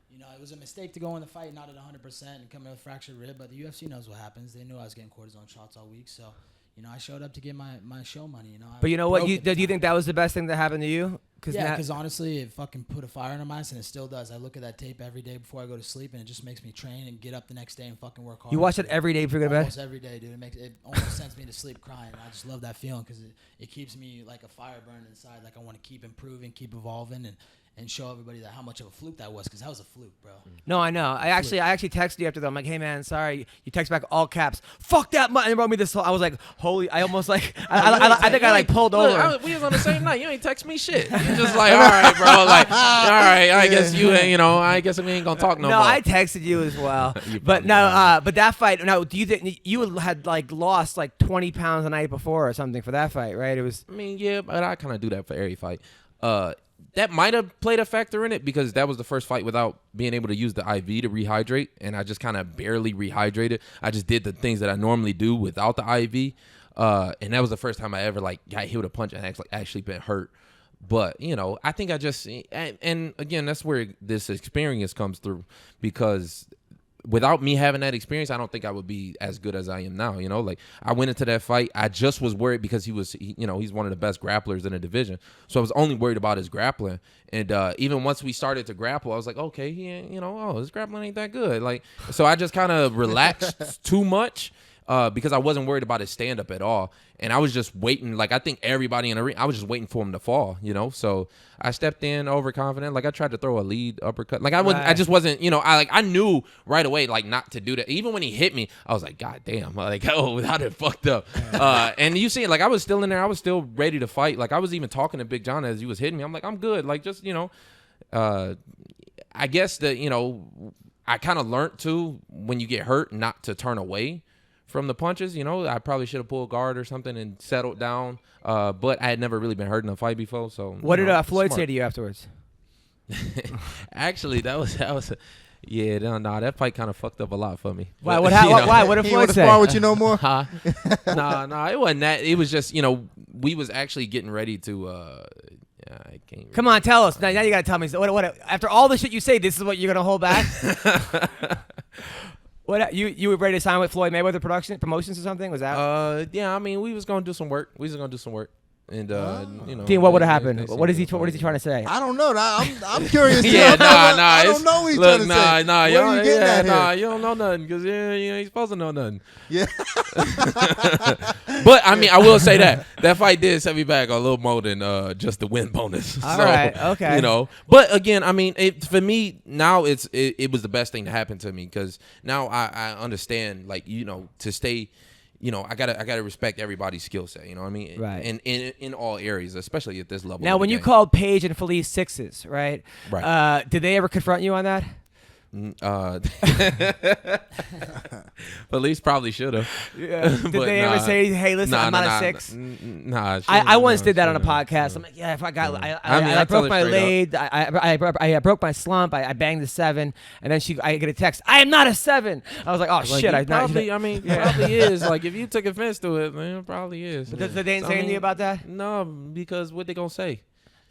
you know, it was a mistake to go in the fight not at 100% and come in with a fractured rib. But the UFC knows what happens. They knew I was getting cortisone shots all week. So, you know, I showed up to get my show money, you know. I But you know what? broke Do at the you time. think that was the best thing that happened to you? Yeah, because honestly, it fucking put a fire under my ass, and it still does. I look at that tape every day before I go to sleep, and it just makes me train and get up the next day and fucking work hard. you watch it every day before you go to bed. Almost every day, dude. It almost sends me to sleep crying. I just love that feeling because it keeps me like a fire burning inside. Like I want to keep improving, keep evolving, and show everybody that how much of a fluke that was, because that was a fluke, bro. No, I know. I actually texted you after that. I'm like, hey man, sorry. You text back all caps. Fuck that. And they wrote me this. I was like, holy. I almost like. I think I like pulled Look, over. we was on the same night. You ain't text me shit. You just like, all right, bro. Like, all right. I guess you ain't. You know, I guess we ain't gonna talk no No, more. I texted you as well. You But probably no, but that fight. No, do you think you had like lost like 20 pounds the night before or something for that fight, right? It was. I mean, yeah, but I kind of do that for every fight. That might have played a factor in it because that was the first fight without being able to use the IV to rehydrate, and I just kind of barely rehydrated. I just did the things that I normally do without the IV, and that was the first time I ever like got hit with a punch and actually been hurt. But you know, I think I just and again, that's where this experience comes through because without me having that experience, I don't think I would be as good as I am now. You know, like I went into that fight, I just was worried because he's one of the best grapplers in the division. So I was only worried about his grappling. And even once we started to grapple, I was like, okay, he ain't, his grappling ain't that good. Like, so I just kind of relaxed too much. Because I wasn't worried about his stand-up at all. And I was just waiting. Like, I think everybody in the ring, I was just waiting for him to fall, you know? So I stepped in overconfident. Like, I tried to throw a lead uppercut. Like, I just wasn't, I knew right away, like, not to do that. Even when he hit me, I was like, God damn. Like, oh, how did it fucked up? And you see, like, I was still in there. I was still ready to fight. Like, I was even talking to Big John as he was hitting me. I'm like, I'm good. Like, just, I guess that, I kind of learned, too, when you get hurt, not to turn away from the punches. I probably should have pulled guard or something and settled down. But I had never really been hurt in a fight before. So What did Floyd say to you afterwards? Actually, that was yeah. No, that fight kind of fucked up a lot for me. Why? But, Why? What did He Floyd want to say? spar with you no more? Huh? No, it wasn't that. It was just we was actually getting ready to. I can't. Come on, tell us. Now you got to tell me. So what? After all the shit you say, this is what you're gonna hold back? What you were ready to sign with Floyd Mayweather Promotions or something? Was that? Yeah. I mean, we was gonna do some work. And Dean, what would have happened? What is he trying to say? I don't know. I'm curious. Yeah, I don't know what he's trying to say. Nah, What are you getting at here? you don't know nothing because you ain't supposed to know nothing. Yeah. But I mean, I will say that fight did set me back a little more than just the win bonus. All right, okay. But again, I mean, for me now, it was the best thing to happen to me because now I understand, like to stay. I gotta respect everybody's skill set. You know what I mean? Right. And in all areas, especially at this level. Now, when you called Paige and Felice sixes, right? Right. Did they ever confront you on that? Felice probably should have. Yeah. Did they ever say, "Hey, listen, I'm not a 6"? Nah. I once did that on a podcast. I'm like, yeah, if I got, I broke my lead, I broke my slump, I banged the 7, and then I get a text, I am not a 7. I was like, oh shit, probably is. Like if you took offense to it, man, it probably is. But did they say anything about that? No, because what they gonna say?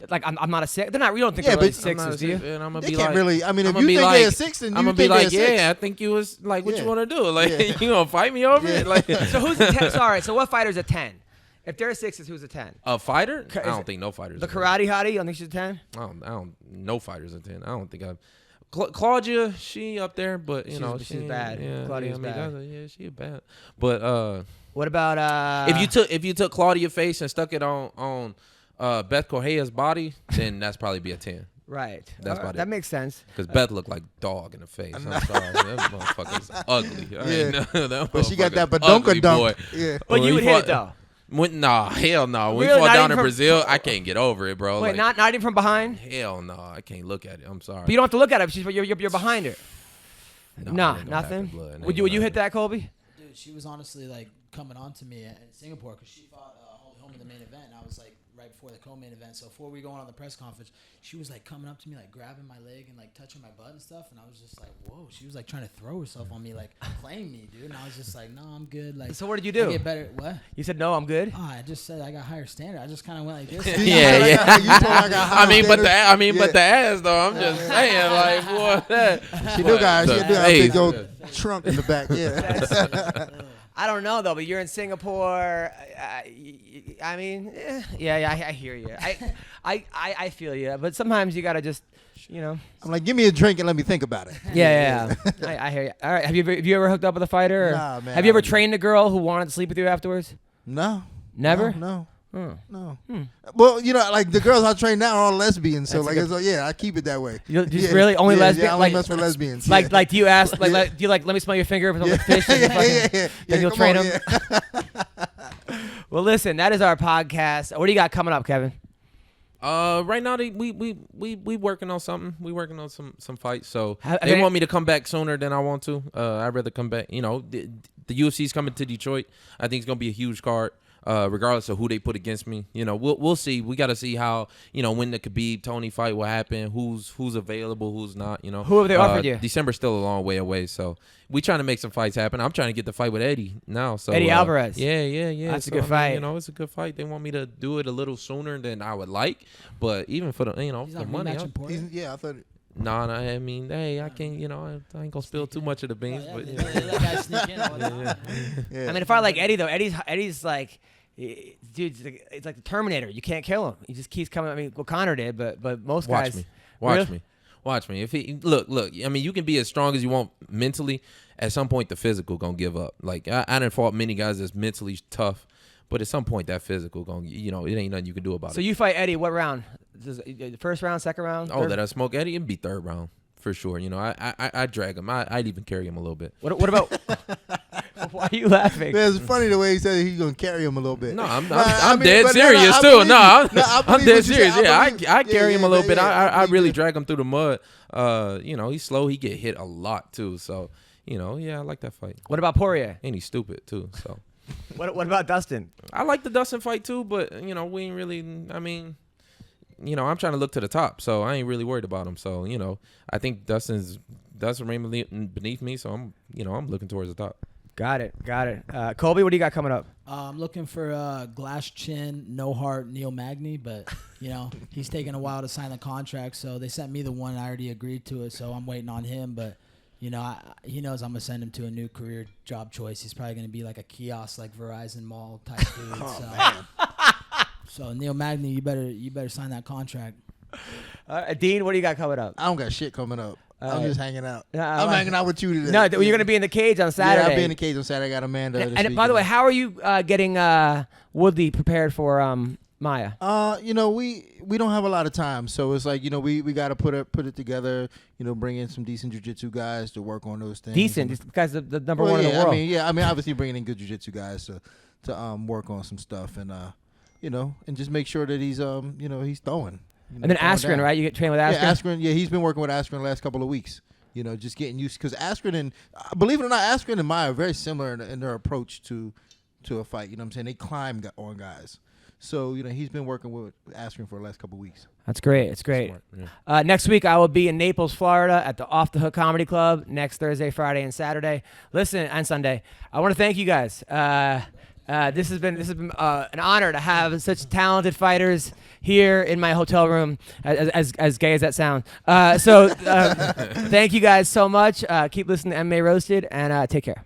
Like I'm not a 6. They're not. You don't think they're really 6s, do you? And I'm gonna They be can't like, really. I mean, if I'ma you be think like, they're a 6, then I'm you gonna be think like, they're a 6. yeah, I think you was like, what Yeah. you want to do? Like, Yeah. you gonna fight me over it? Like, So who's a 10? Sorry. So what fighter's a 10? If they're a 6, who's a 10? a fighter? Is I don't it think no fighters. The karate hottie? You don't think she's a 10? I don't. No fighters a 10. I don't think I've. Claudia, she up there, but She's she bad. Yeah, Claudia's bad. Yeah, she bad. But What about if you took Claudia's face and stuck it on Beth Correa's body, then that's probably be a 10. Right. That's about that it. makes sense. Because Beth looked like dog in the face. I'm sorry. That motherfucker's ugly. Yeah. But she got that badonka dunk. Yeah. But you would hit it, though. Nah, hell no. When Really? we fought Not down even in from- Brazil, I can't get over it, bro. Wait, Like, not even from behind? hell no. I can't look at it. I'm sorry. But you don't have to look at it. You're behind her. Nah, Nah, nothing. Would Would you hit that, Colby? Dude, she was honestly like coming on to me in Singapore because she fought home in the main event, and I was like right before the co-main event. So before we go on the press conference, she was like coming up to me, like grabbing my leg and like touching my butt and stuff, and I was just like, whoa. She was like trying to throw herself on me, like playing me, dude. And I was just like, no, I'm good. Like, So what did you do? I get better. What? You said, no, I'm good? Oh, I just said I got higher standard. I just kind of went like this. Yeah. You told her I got high I mean, but standards. the ass though. I'm just saying, like, what? She do got The a face. big old trunk in the back. Yeah. I don't know, though, but you're in Singapore. I mean, I hear you. I feel you. But sometimes you got to just, you know. I'm like, give me a drink and let me think about it. Yeah. I hear you. All right. Have you ever hooked up with a fighter? Or Nah, man, have you ever I don't. trained a girl who wanted to sleep with you afterwards? No. Never? No. Hmm. No. Well, you know, like the girls I train now are all lesbians, so That's like, I keep it that way. You just really only lesbian? Yeah, I only mess with lesbians. Like, yeah. do you ask, let me smell your finger if it's on the fish? Then you'll come train on, them? yeah. Well, listen, that is our podcast. What do you got coming up, Kevin? Right now we working on something. We working on some fights. So Have they any- want me to come back sooner than I want to. I'd rather come back. You know, the UFC's coming to Detroit. I think it's gonna be a huge card. Regardless of who they put against me, you know, we'll see. We got to see how, you know, when the Khabib Tony fight will happen, who's available, who's not, you know. Who have they offered you? December's still a long way away, so we trying to make some fights happen. I'm trying to get the fight with Eddie now. So Eddie Alvarez. Yeah. That's a So, good fight. You know, it's a good fight. They want me to do it a little sooner than I would like, but even for the, you know, He's the not money. rematching Porter. Yeah, I thought. Nah, I mean, hey, I can't, you know, I ain't gonna spill too much of the beans, but Let that guy sneak in all the time. Yeah. I mean, if I like Eddie, though, Eddie's like, dude, it's like the Terminator. You can't kill him. He just keeps coming. I mean, well, Connor did, but most guys. Watch me. If he look, I mean, you can be as strong as you want mentally. At some point, the physical gonna give up. Like I done fought many guys that's mentally tough, but at some point, that physical gonna, you know, it ain't nothing you can do about So it. you fight Eddie, what round? First round, second round? Oh, third? that I smoke Eddie, it'd be third round for sure. You know, I drag him. I'd even carry him a little bit. What about? Why are you laughing? It's funny the way he said he's gonna carry him a little bit. No, I'm I mean, dead but serious I too. believe No, you. I I'm believe dead what you serious. said. Yeah, believe- I carry him a little bit. I really believe drag him through the mud. You know, he's slow. He get hit a lot too. So, you know, yeah, I like that fight. What about Poirier? And he's stupid too. So, What about Dustin? I like the Dustin fight too, but you know, we ain't really. I mean, you know, I'm trying to look to the top, so I ain't really worried about him. So, you know, I think Dustin remain beneath me, so I'm looking towards the top. Got it. Colby, what do you got coming up? I'm looking for glass chin, no heart Neil Magny, but you know he's taking a while to sign the contract. So they sent me the one, I already agreed to it. So I'm waiting on him, but you know he knows I'm gonna send him to a new career job choice. He's probably gonna be like a kiosk, like Verizon Mall type dude. So Neil Magny, you better sign that contract. Dean, what do you got coming up? I don't got shit coming up. I'm just hanging out. Yeah, I'm hanging out with you today. No, you're gonna be in the cage on Saturday. Yeah, I'll be in the cage on Saturday. I got Amanda. And by the way, how are you getting Woodley prepared for Maya? You know, we don't have a lot of time, so it's like, you know, we got to put it together. You know, bring in some decent jiu-jitsu guys to work on those things. Decent. These guys are the number Well, one in the world. I mean, obviously bringing in good jiu-jitsu guys to work on some stuff and you know, and just make sure that he's you know, he's throwing. You know, and then throwing Askren, down. right? You get trained with Askren? Yeah, Askren. Yeah, he's been working with Askren the last couple of weeks. You know, just getting used, because Askren and believe it or not, Askren and Maya are very similar in their approach to a fight. You know what I'm saying? They climb on guys. So, you know, he's been working with Askren for the last couple of weeks. That's great. It's great. Smart, yeah. Next week, I will be in Naples, Florida at the Off the Hook Comedy Club next Thursday, Friday, and Saturday. Listen, and Sunday. I want to thank you guys. This has been an honor to have such talented fighters here in my hotel room, as gay as that sounds. So thank you guys so much. Keep listening to MMA Roasted, and take care.